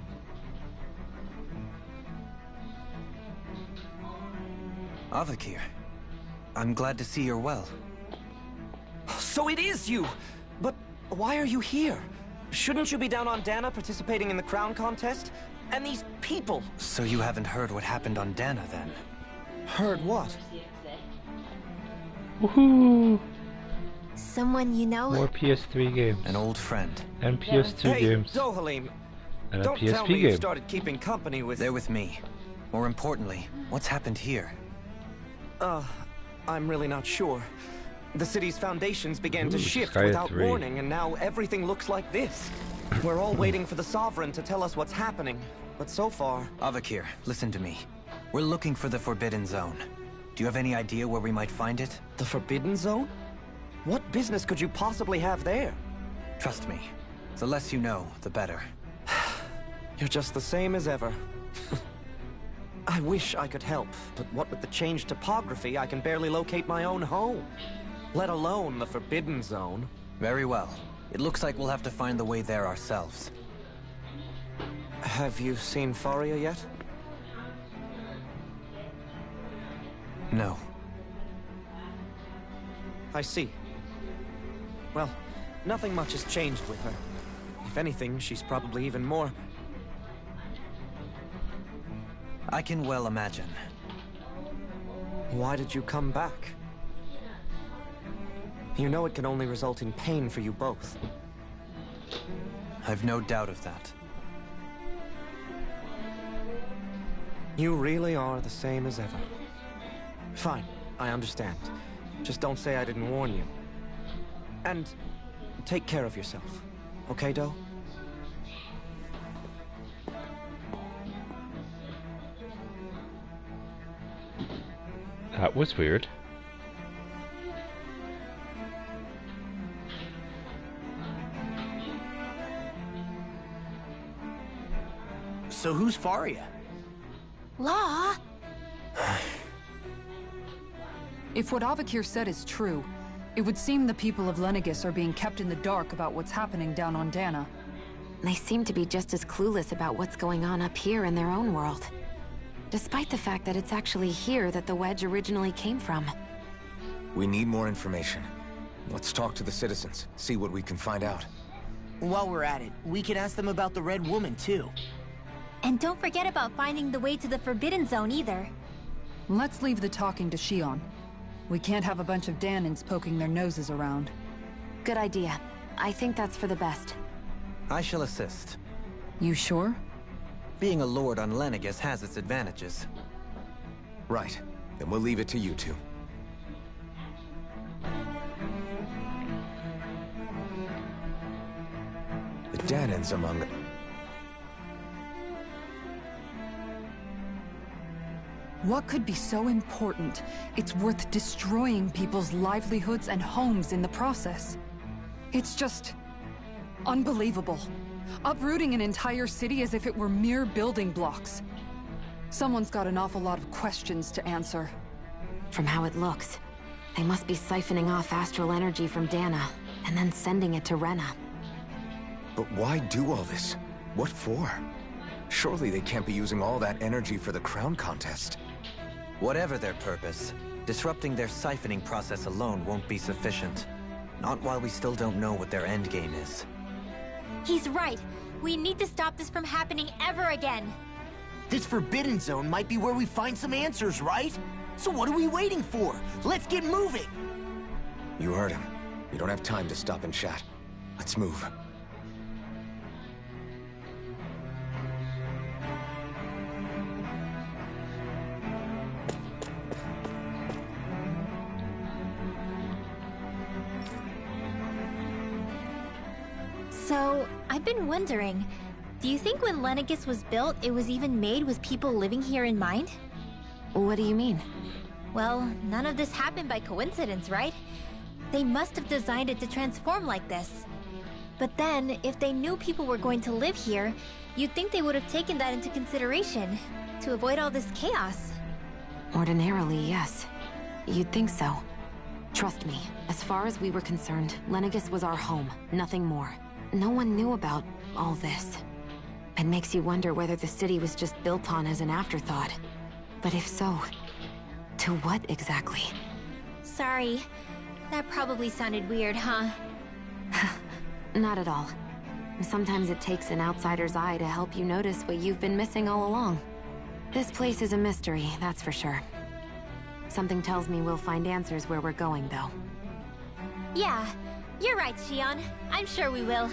Avakir, I'm glad to see you're well. So it is you! But why are you here? Shouldn't you be down on Dana participating in the crown contest? And these people! So you haven't heard what happened on Dana, then? Heard what? Woohoo! Someone you know? More PS3 games. An old friend. And PS2 games. Dohalim, And a don't tell PSP me you game. started keeping company with... They're with me. More importantly, what's happened here? I'm really not sure. The city's foundations began to Ooh, shift Skya without 3. warning, and now everything looks like this. We're all waiting for the Sovereign to tell us what's happening, but so far... Avakir, listen to me. We're looking for the Forbidden Zone. Do you have any idea where we might find it? The Forbidden Zone? What business could you possibly have there? Trust me. The less you know, the better. You're just the same as ever. I wish I could help, but what with the changed topography, I can barely locate my own home. Let alone the Forbidden Zone. Very well. It looks like we'll have to find the way there ourselves. Have you seen Faria yet? No. I see. Well, nothing much has changed with her. If anything, she's probably even more... I can well imagine. Why did you come back? You know it can only result in pain for you both. I've no doubt of that. You really are the same as ever. Fine, I understand. Just don't say I didn't warn you. And take care of yourself. Okay, Doe? That was weird. So who's Faria? Law? If what Avakir said is true, it would seem the people of Lenegis are being kept in the dark about what's happening down on Dana. They seem to be just as clueless about what's going on up here in their own world. Despite the fact that it's actually here that the wedge originally came from. We need more information. Let's talk to the citizens, see what we can find out. While we're at it, we can ask them about the Red Woman, too. And don't forget about finding the way to the Forbidden Zone either. Let's leave the talking to Shion. We can't have a bunch of Danans poking their noses around. Good idea. I think that's for the best. I shall assist. You sure? Being a lord on Lenegis has its advantages. Right. Then we'll leave it to you two. The Danans among the... What could be so important? It's worth destroying people's livelihoods and homes in the process. It's just... unbelievable. Uprooting an entire city as if it were mere building blocks. Someone's got an awful lot of questions to answer. From how it looks, they must be siphoning off astral energy from Dana, and then sending it to Rena. But why do all this? What for? Surely they can't be using all that energy for the crown contest. Whatever their purpose, disrupting their siphoning process alone won't be sufficient. Not while we still don't know what their endgame is. He's right. We need to stop this from happening ever again. This Forbidden Zone might be where we find some answers, right? So what are we waiting for? Let's get moving! You heard him. We don't have time to stop and chat. Let's move. So, I've been wondering, do you think when Lenegis was built, it was even made with people living here in mind? What do you mean? Well, none of this happened by coincidence, right? They must have designed it to transform like this. But then, if they knew people were going to live here, you'd think they would have taken that into consideration, to avoid all this chaos. Ordinarily, yes. You'd think so. Trust me, as far as we were concerned, Lenegis was our home, nothing more. No one knew about all this. It makes you wonder whether the city was just built on as an afterthought. But if so, to what exactly? Sorry. That probably sounded weird, huh? Not at all. Sometimes it takes an outsider's eye to help you notice what you've been missing all along. This place is a mystery, that's for sure. Something tells me we'll find answers where we're going, though. Yeah, you're right, Shion. I'm sure we will.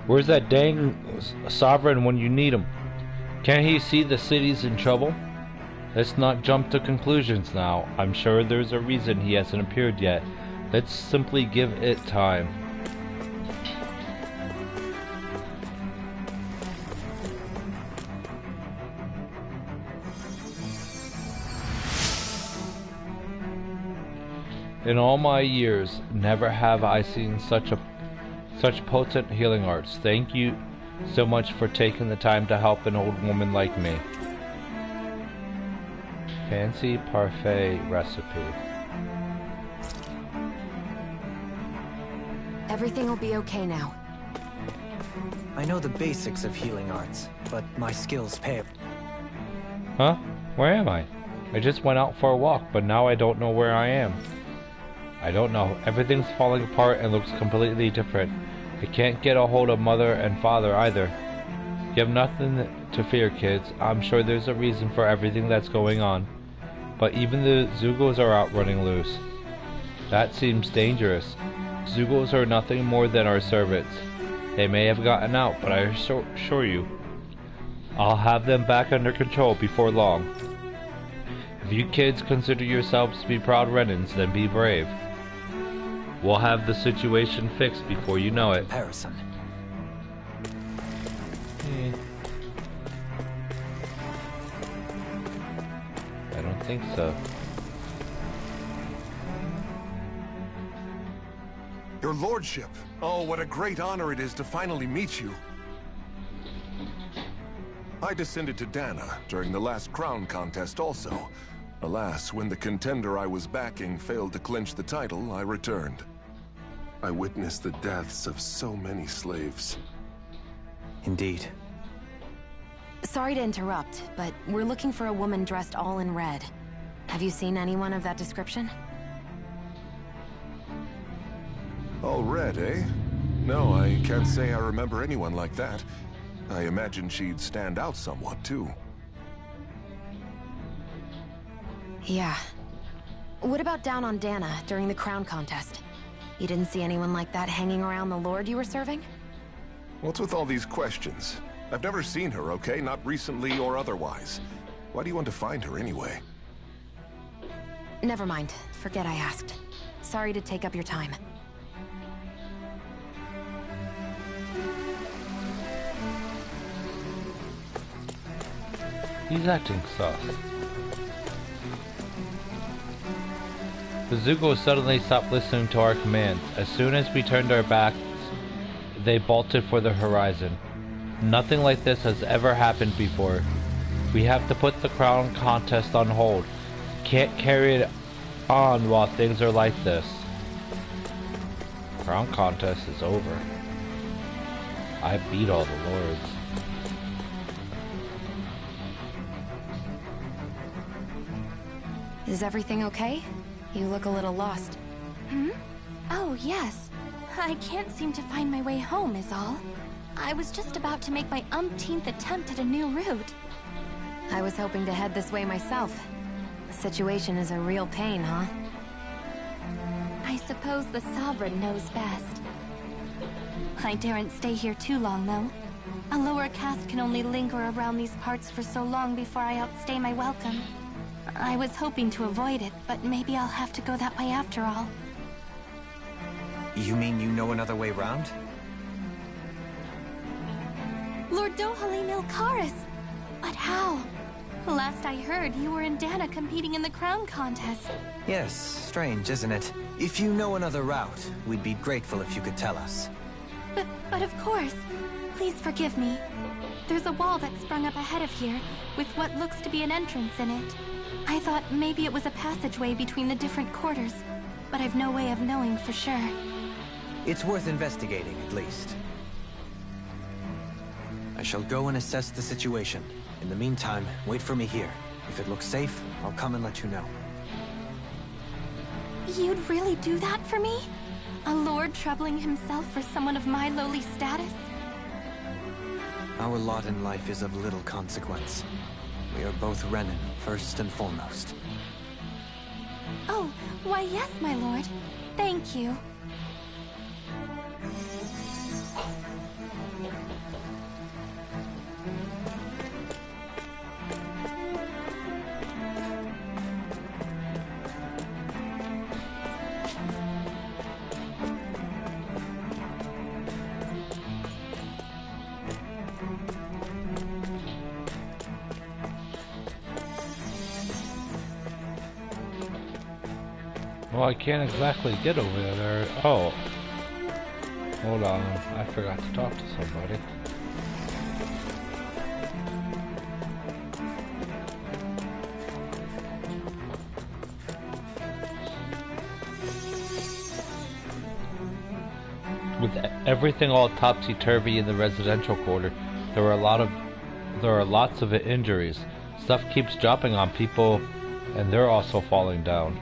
Where's that dang sovereign when you need him? Can't he see the city's in trouble? Let's not jump to conclusions now. I'm sure there's a reason he hasn't appeared yet. Let's simply give it time. In all my years, never have I seen such potent healing arts. Thank you so much for taking the time to help an old woman like me. Fancy parfait recipe. Everything will be okay now. I know the basics of healing arts, but my skills pale. Huh? Where am I? I just went out for a walk, but now I don't know where I am. I don't know. Everything's falling apart and looks completely different. I can't get a hold of Mother and Father either. You have nothing to fear, kids. I'm sure there's a reason for everything that's going on. But even the Zugos are out running loose. That seems dangerous. Zugos are nothing more than our servants. They may have gotten out, but I assure you, I'll have them back under control before long. If you kids consider yourselves to be proud Renans, then be brave. We'll have the situation fixed before you know it. Comparison. I don't think so. Your lordship. Oh, what a great honor it is to finally meet you. I descended to Dana during the last crown contest also. Alas, when the contender I was backing failed to clinch the title, I returned. I witnessed the deaths of so many slaves. Indeed. Sorry to interrupt, but we're looking for a woman dressed all in red. Have you seen anyone of that description? All red, eh? No, I can't say I remember anyone like that. I imagine she'd stand out somewhat, too. Yeah. What about down on Dana during the crown contest? You didn't see anyone like that hanging around the Lord you were serving? What's with all these questions? I've never seen her, okay? Not recently or otherwise. Why do you want to find her anyway? Never mind. Forget I asked. Sorry to take up your time. He's acting sus. The Zugos suddenly stopped listening to our commands. As soon as we turned our backs, they bolted for the horizon. Nothing like this has ever happened before. We have to put the crown contest on hold. Can't carry it on while things are like this. Crown contest is over. I beat all the lords. Is everything okay? You look a little lost. Oh, yes. I can't seem to find my way home, is all. I was just about to make my umpteenth attempt at a new route. I was hoping to head this way myself. The situation is a real pain, huh? I suppose the Sovereign knows best. I daren't stay here too long, though. A lower caste can only linger around these parts for so long before I outstay my welcome. I was hoping to avoid it, but maybe I'll have to go that way after all. You mean you know another way round? Lord Dohalim Ilkaris! But how? Last I heard, you were in Dana competing in the crown contest. Yes, strange, isn't it? If you know another route, we'd be grateful if you could tell us. But of course. Please forgive me. There's a wall that sprung up ahead of here, with what looks to be an entrance in it. I thought maybe it was a passageway between the different quarters, but I've no way of knowing for sure. It's worth investigating, at least. I shall go and assess the situation. In the meantime, wait for me here. If it looks safe, I'll come and let you know. You'd really do that for me? A lord troubling himself for someone of my lowly status? Our lot in life is of little consequence. We are both Renan, first and foremost. Oh, why yes, my lord. Thank you. Well, I can't exactly get over there. Oh. Hold on. I forgot to talk to somebody. With everything all topsy-turvy in the residential quarter, there are lots of injuries. Stuff keeps dropping on people, and they're also falling down.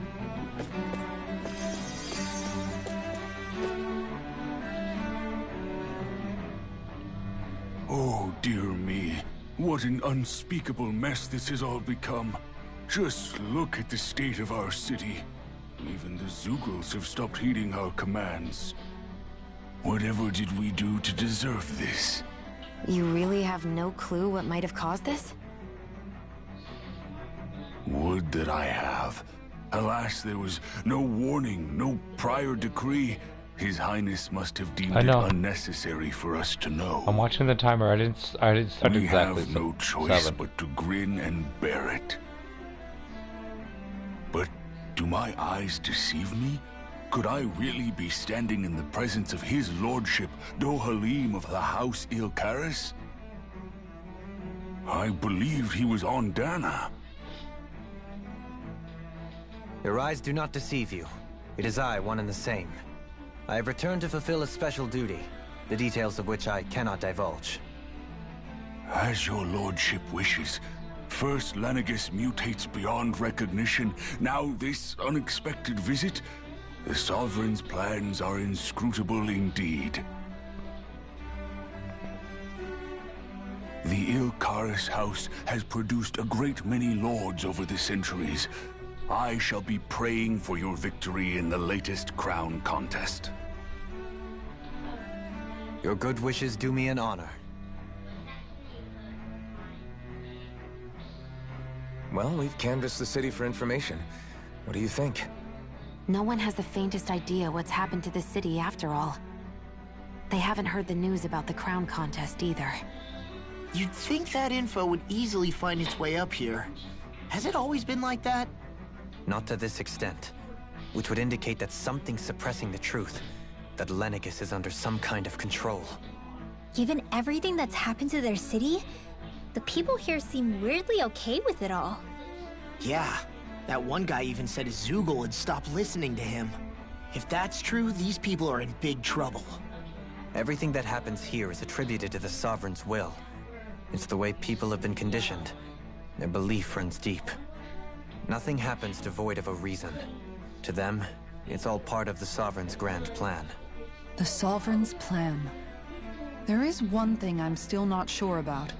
Oh, dear me. What an unspeakable mess this has all become. Just look at the state of our city. Even the Zugals have stopped heeding our commands. Whatever did we do to deserve this? You really have no clue what might have caused this? Would that I have. Alas, there was no warning, no prior decree. His Highness must have deemed it unnecessary for us to know. I'm watching the timer. I didn't start exactly. We have no choice but to grin and bear it. But do my eyes deceive me? Could I really be standing in the presence of his lordship, Dohalim of the House Ilkaris? I believed he was on Dana. Your eyes do not deceive you. It is I, one and the same. I have returned to fulfill a special duty, the details of which I cannot divulge. As your lordship wishes. First, Lenegis mutates beyond recognition. Now this unexpected visit. The Sovereign's plans are inscrutable indeed. The Ilkaris house has produced a great many lords over the centuries. I shall be praying for your victory in the latest crown contest. Your good wishes do me an honor. Well, we've canvassed the city for information. What do you think? No one has the faintest idea what's happened to the city after all. They haven't heard the news about the crown contest either. You'd think that info would easily find its way up here. Has it always been like that? Not to this extent, which would indicate that something's suppressing the truth, that Lenegis is under some kind of control. Given everything that's happened to their city, the people here seem weirdly okay with it all. Yeah, that one guy even said Zoogle had stopped listening to him. If that's true, these people are in big trouble. Everything that happens here is attributed to the Sovereign's will. It's the way people have been conditioned. Their belief runs deep. Nothing happens devoid of a reason. To them, it's all part of the Sovereign's grand plan. The Sovereign's plan. There is one thing I'm still not sure about.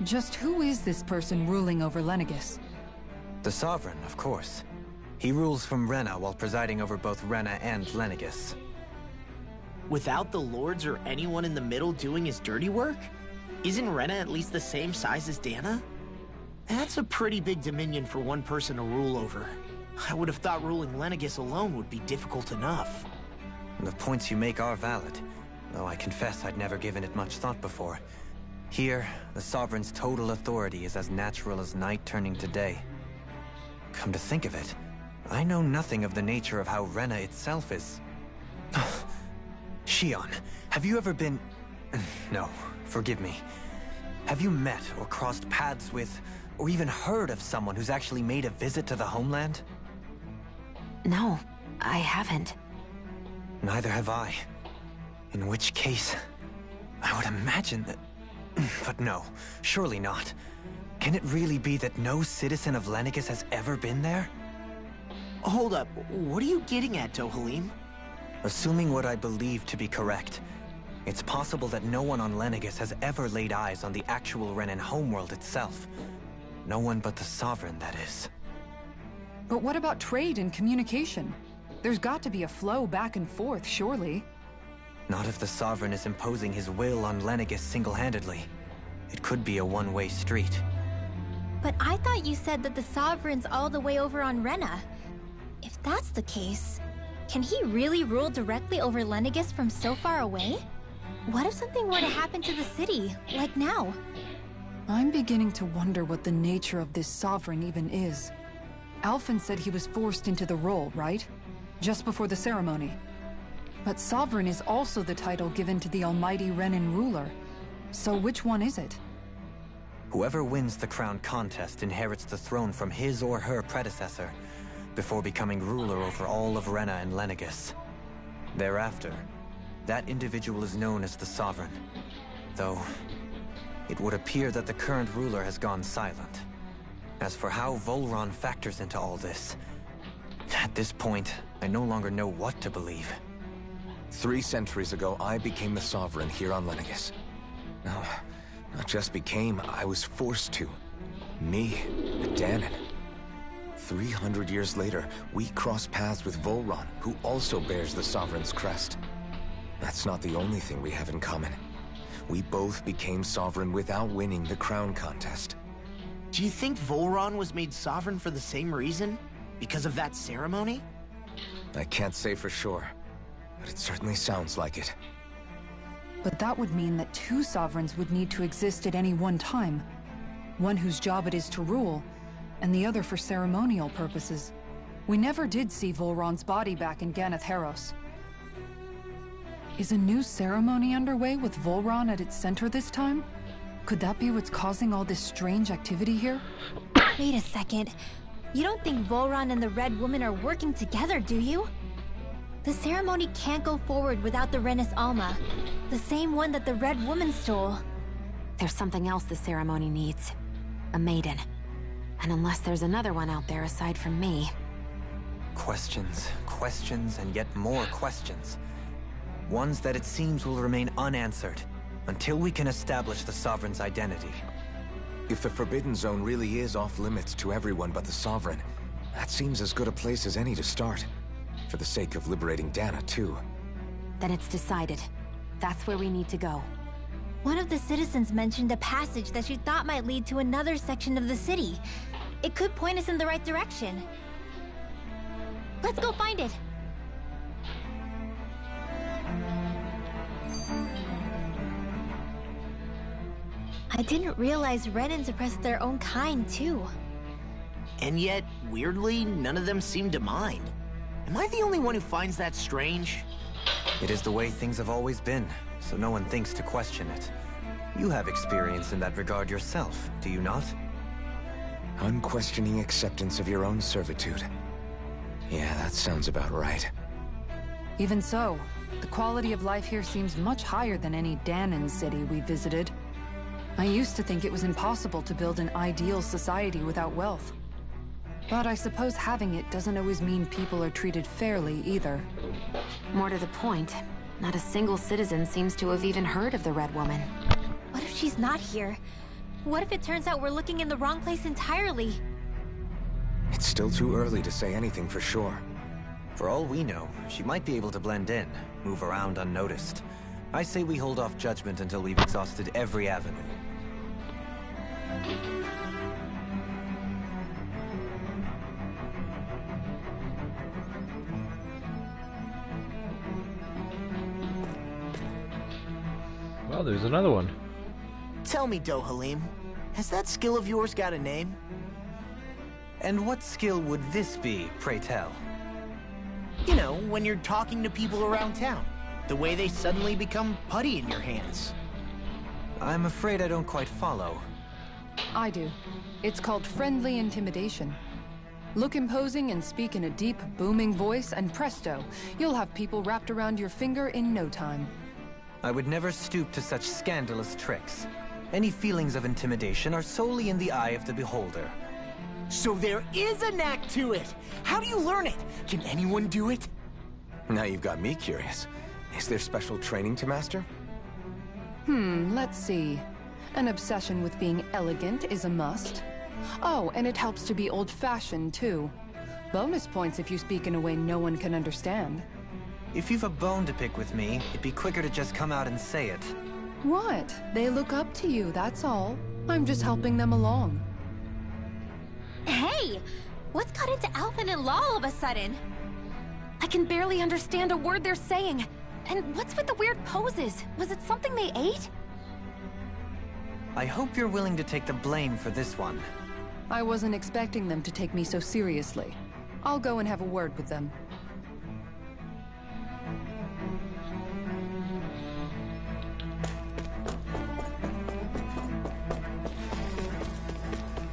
Just who is this person ruling over Lenegis? The Sovereign, of course. He rules from Rena while presiding over both Rena and Lenegis. Without the lords or anyone in the middle doing his dirty work? Isn't Rena at least the same size as Dana? That's a pretty big dominion for one person to rule over. I would have thought ruling Lenegis alone would be difficult enough. The points you make are valid, though I confess I'd never given it much thought before. Here, the Sovereign's total authority is as natural as night turning to day. Come to think of it, I know nothing of the nature of how Rena itself is. Shion, have you ever been... No, forgive me. Have you met or crossed paths with, or even heard of someone who's actually made a visit to the homeland? No, I haven't. Neither have I. In which case, I would imagine that... But no, surely not. Can it really be that no citizen of Lenegis has ever been there? Hold up, what are you getting at, Dohalim? Assuming what I believe to be correct, it's possible that no one on Lenegis has ever laid eyes on the actual Renan homeworld itself. No one but the Sovereign, that is. But what about trade and communication? There's got to be a flow back and forth, surely. Not if the Sovereign is imposing his will on Lenegis single-handedly. It could be a one-way street. But I thought you said that the Sovereign's all the way over on Rena. If that's the case, can he really rule directly over Lenegis from so far away? What if something were to happen to the city, like now? I'm beginning to wonder what the nature of this Sovereign even is. Alphen said he was forced into the role, right? Just before the ceremony. But Sovereign is also the title given to the almighty Renan ruler. So which one is it? Whoever wins the crown contest inherits the throne from his or her predecessor, before becoming ruler over all of Rena and Lenegis. Thereafter, that individual is known as the Sovereign, though it would appear that the current ruler has gone silent. As for how Volron factors into all this, at this point, I no longer know what to believe. 3 centuries ago, I became the Sovereign here on Lenegis. No, not just became, I was forced to. Me, a Danan. 300 years later, we cross paths with Volron, who also bears the Sovereign's crest. That's not the only thing we have in common. We both became Sovereign without winning the crown contest. Do you think Volron was made Sovereign for the same reason? Because of that ceremony? I can't say for sure, but it certainly sounds like it. But that would mean that 2 Sovereigns would need to exist at any one time. One whose job it is to rule, and the other for ceremonial purposes. We never did see Volron's body back in Ganath Haros. Is a new ceremony underway with Volron at its center this time? Could that be what's causing all this strange activity here? Wait a second. You don't think Volron and the Red Woman are working together, do you? The ceremony can't go forward without the Renis Alma. The same one that the Red Woman stole. There's something else the ceremony needs. A maiden. And unless there's another one out there aside from me... Questions, questions, and yet more questions. Ones that it seems will remain unanswered until we can establish the Sovereign's identity. If the Forbidden Zone really is off-limits to everyone but the Sovereign, that seems as good a place as any to start. For the sake of liberating Dana, too. Then it's decided. That's where we need to go. One of the citizens mentioned a passage that she thought might lead to another section of the city. It could point us in the right direction. Let's go find it! I didn't realize Renans oppressed their own kind, too. And yet, weirdly, none of them seem to mind. Am I the only one who finds that strange? It is the way things have always been, so no one thinks to question it. You have experience in that regard yourself, do you not? Unquestioning acceptance of your own servitude. Yeah, that sounds about right. Even so, the quality of life here seems much higher than any Dahnan city we visited. I used to think it was impossible to build an ideal society without wealth. But I suppose having it doesn't always mean people are treated fairly either. More to the point, not a single citizen seems to have even heard of the Red Woman. What if she's not here? What if it turns out we're looking in the wrong place entirely? It's still too early to say anything for sure. For all we know, she might be able to blend in, move around unnoticed. I say we hold off judgment until we've exhausted every avenue. Well, there's another one. Tell me, Dohalim, has that skill of yours got a name? And what skill would this be, pray tell? You know, when you're talking to people around town. The way they suddenly become putty in your hands. I'm afraid I don't quite follow. I do. It's called friendly intimidation. Look imposing and speak in a deep, booming voice, and presto, you'll have people wrapped around your finger in no time. I would never stoop to such scandalous tricks. Any feelings of intimidation are solely in the eye of the beholder. So there is a knack to it! How do you learn it? Can anyone do it? Now you've got me curious. Is there special training to master? Let's see. An obsession with being elegant is a must. Oh, and it helps to be old-fashioned, too. Bonus points if you speak in a way no one can understand. If you've a bone to pick with me, it'd be quicker to just come out and say it. What? They look up to you, that's all. I'm just helping them along. Hey! What's got into Alphen and Law all of a sudden? I can barely understand a word they're saying. And what's with the weird poses? Was it something they ate? I hope you're willing to take the blame for this one. I wasn't expecting them to take me so seriously. I'll go and have a word with them.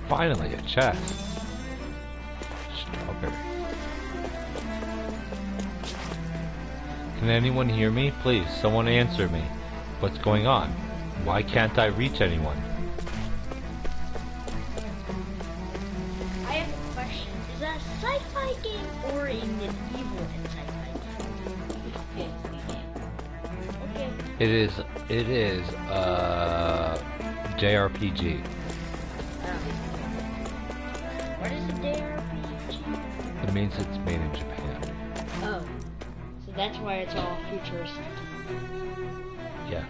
Finally, a chest. Strawberry. Can anyone hear me? Please, someone answer me. What's going on? Why can't I reach anyone? I have a question. Is that a sci-fi game or in the evil sci-fi game? Okay. It is JRPG. What is a JRPG? It means it's made in Japan. Oh. So that's why it's all futuristic. Yeah.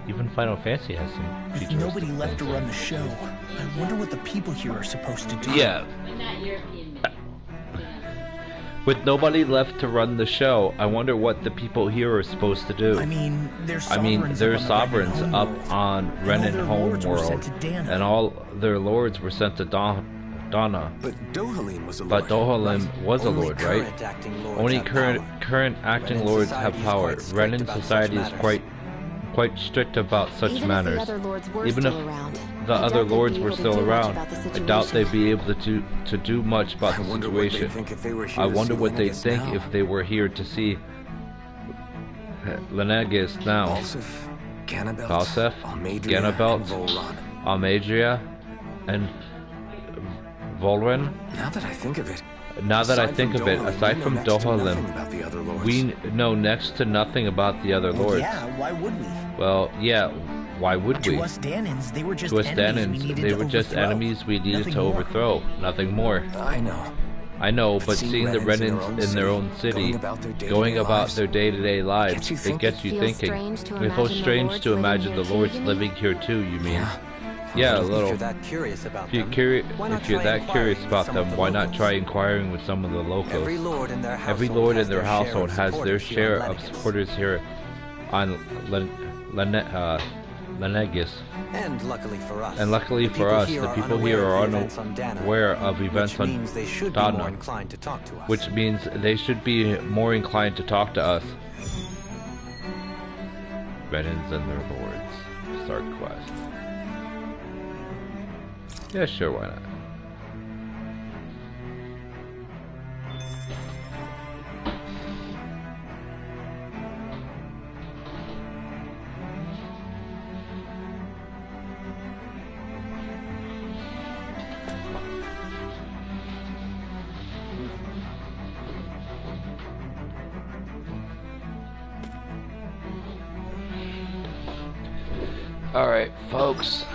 Even Final Fantasy has some With nobody left to run the show, I wonder what the people here are supposed to do. Yeah. But not European people. With nobody left to run the show, I wonder what the people here are supposed to do. I mean, there's sovereigns up on Renin Homeworld, and all their lords were sent to Dana. But Dohalim was a lord. But Dohalim was a lord, right? Only current acting lords have power. Renin society is quite strict about such matters. Even if the other lords were Even still if around, the other lords were still around, I doubt they'd be able to do much about the situation. I wonder what they'd think if they were here to see Lenegis now. Falsef, Ganabelt, Almadria, and Volren. Now that I think of it, aside from Dohalim, we know next to nothing about the other lords. Yeah, why would we? Well, yeah, why would we? To us Danans, they were just enemies we needed to overthrow. Nothing more. I know, but seeing the Renans in their own city, going about their day-to-day lives, it gets you thinking. It feels strange to imagine the lords living here too, you mean? Yeah, a little. If you're that curious about them, why not try inquiring with some of the locals? Every lord in their household has their share of supporters here on Lenegis. And luckily for us, the people here are unaware of events on Dana, which means they should be more inclined to talk to us. Renans and their lords. Start quest. Yeah, sure, why not? Alright, folks.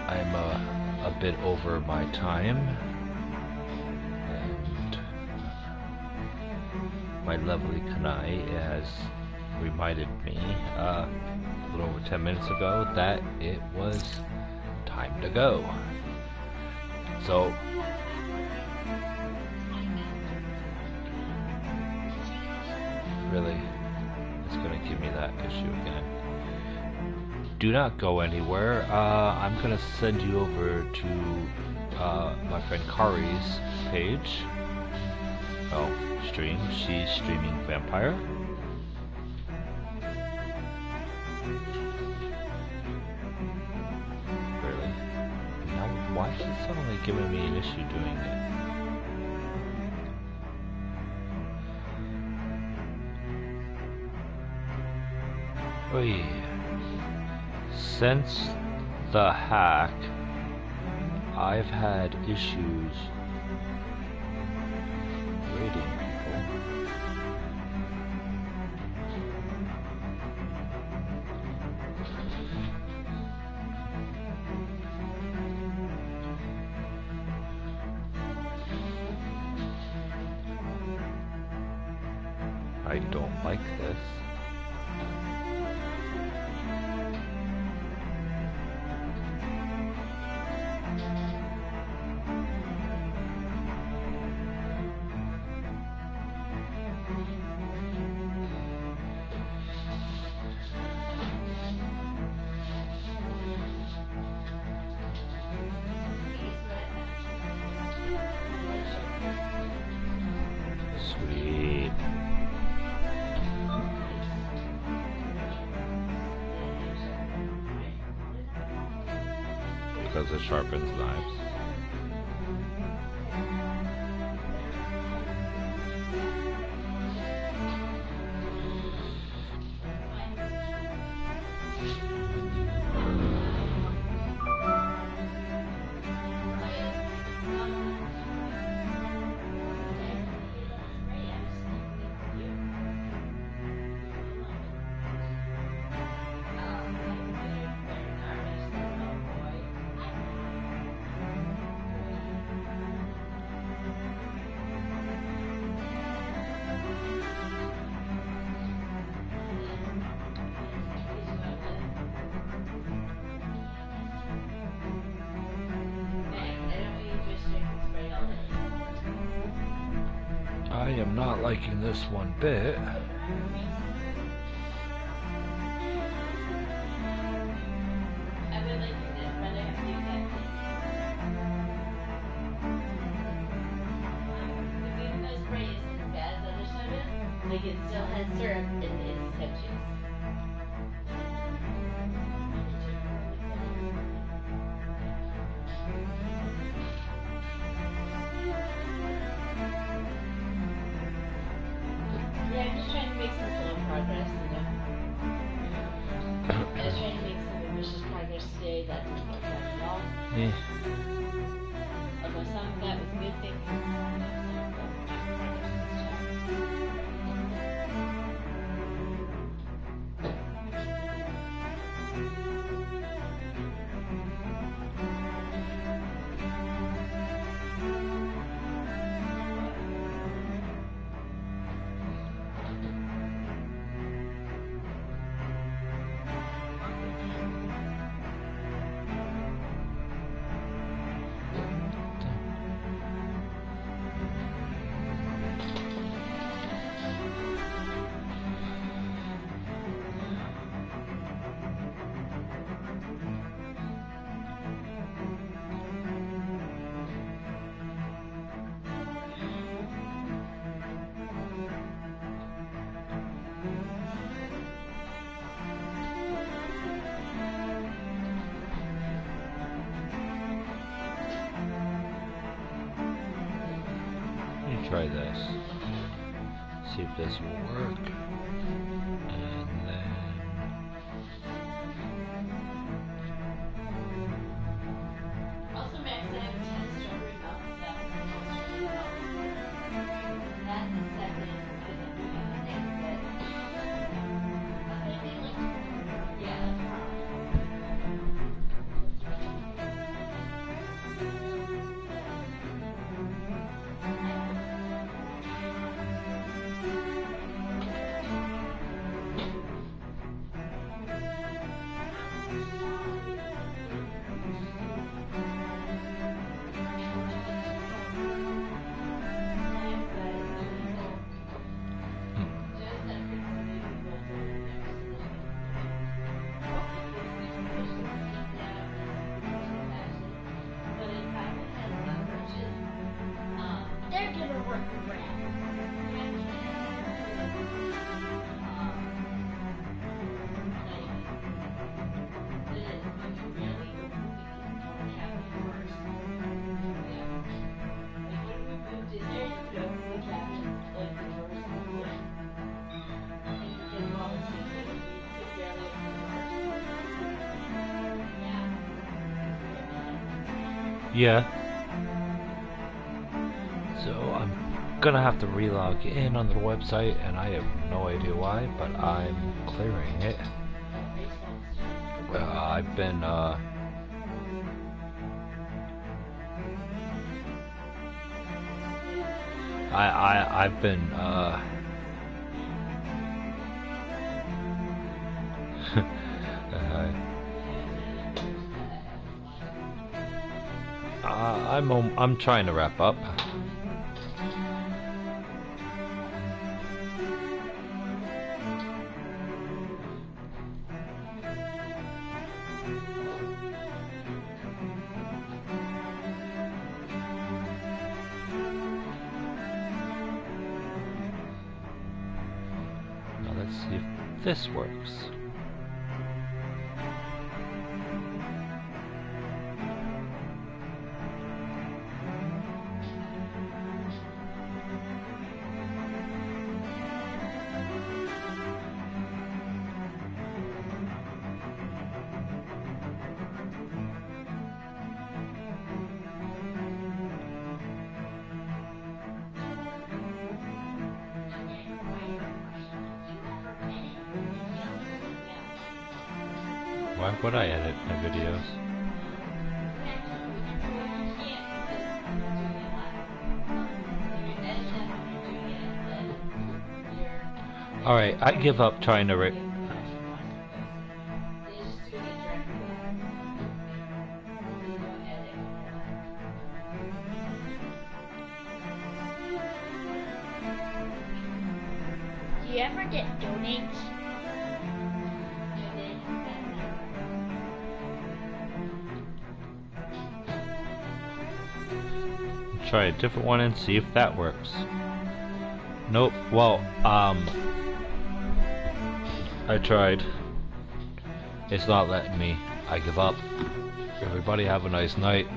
I'm a bit over my time, and my lovely Kanai has reminded me a little over 10 minutes ago that it was time to go. So really, it's gonna give me that issue again. Do not go anywhere. I'm gonna send you over to my friend Kari's page. Oh, stream. She's streaming Vampire. Really? Now, why is it suddenly giving me an issue doing it? Oh yeah. Since the hack, I've had issues rating people. I don't like this. Sweet. Because it sharpens knives. I am not liking this one bit. it still has syrup in its head cheese. Yeah, I'm just trying to make some slow progress, you know. I was trying to make some ambitious progress today that didn't work out at all. Yeah. Although some of that was good thinking. Try this. See if this will work. And then Also, Max, I have 10 strawberry milk stuff. That's the second. Yeah, that's probably. They're gonna work around. yeah. So I'm gonna have to relog in on the website, and I have no idea why, but I'm clearing it. I've been I've been I'm trying to wrap up. Now let's see if this works. Why would I edit my videos? Alright, I give up trying to Do you ever get donates? try a different one and see if that works. Nope. Well, I tried. It's not letting me. I give up. Everybody have a nice night.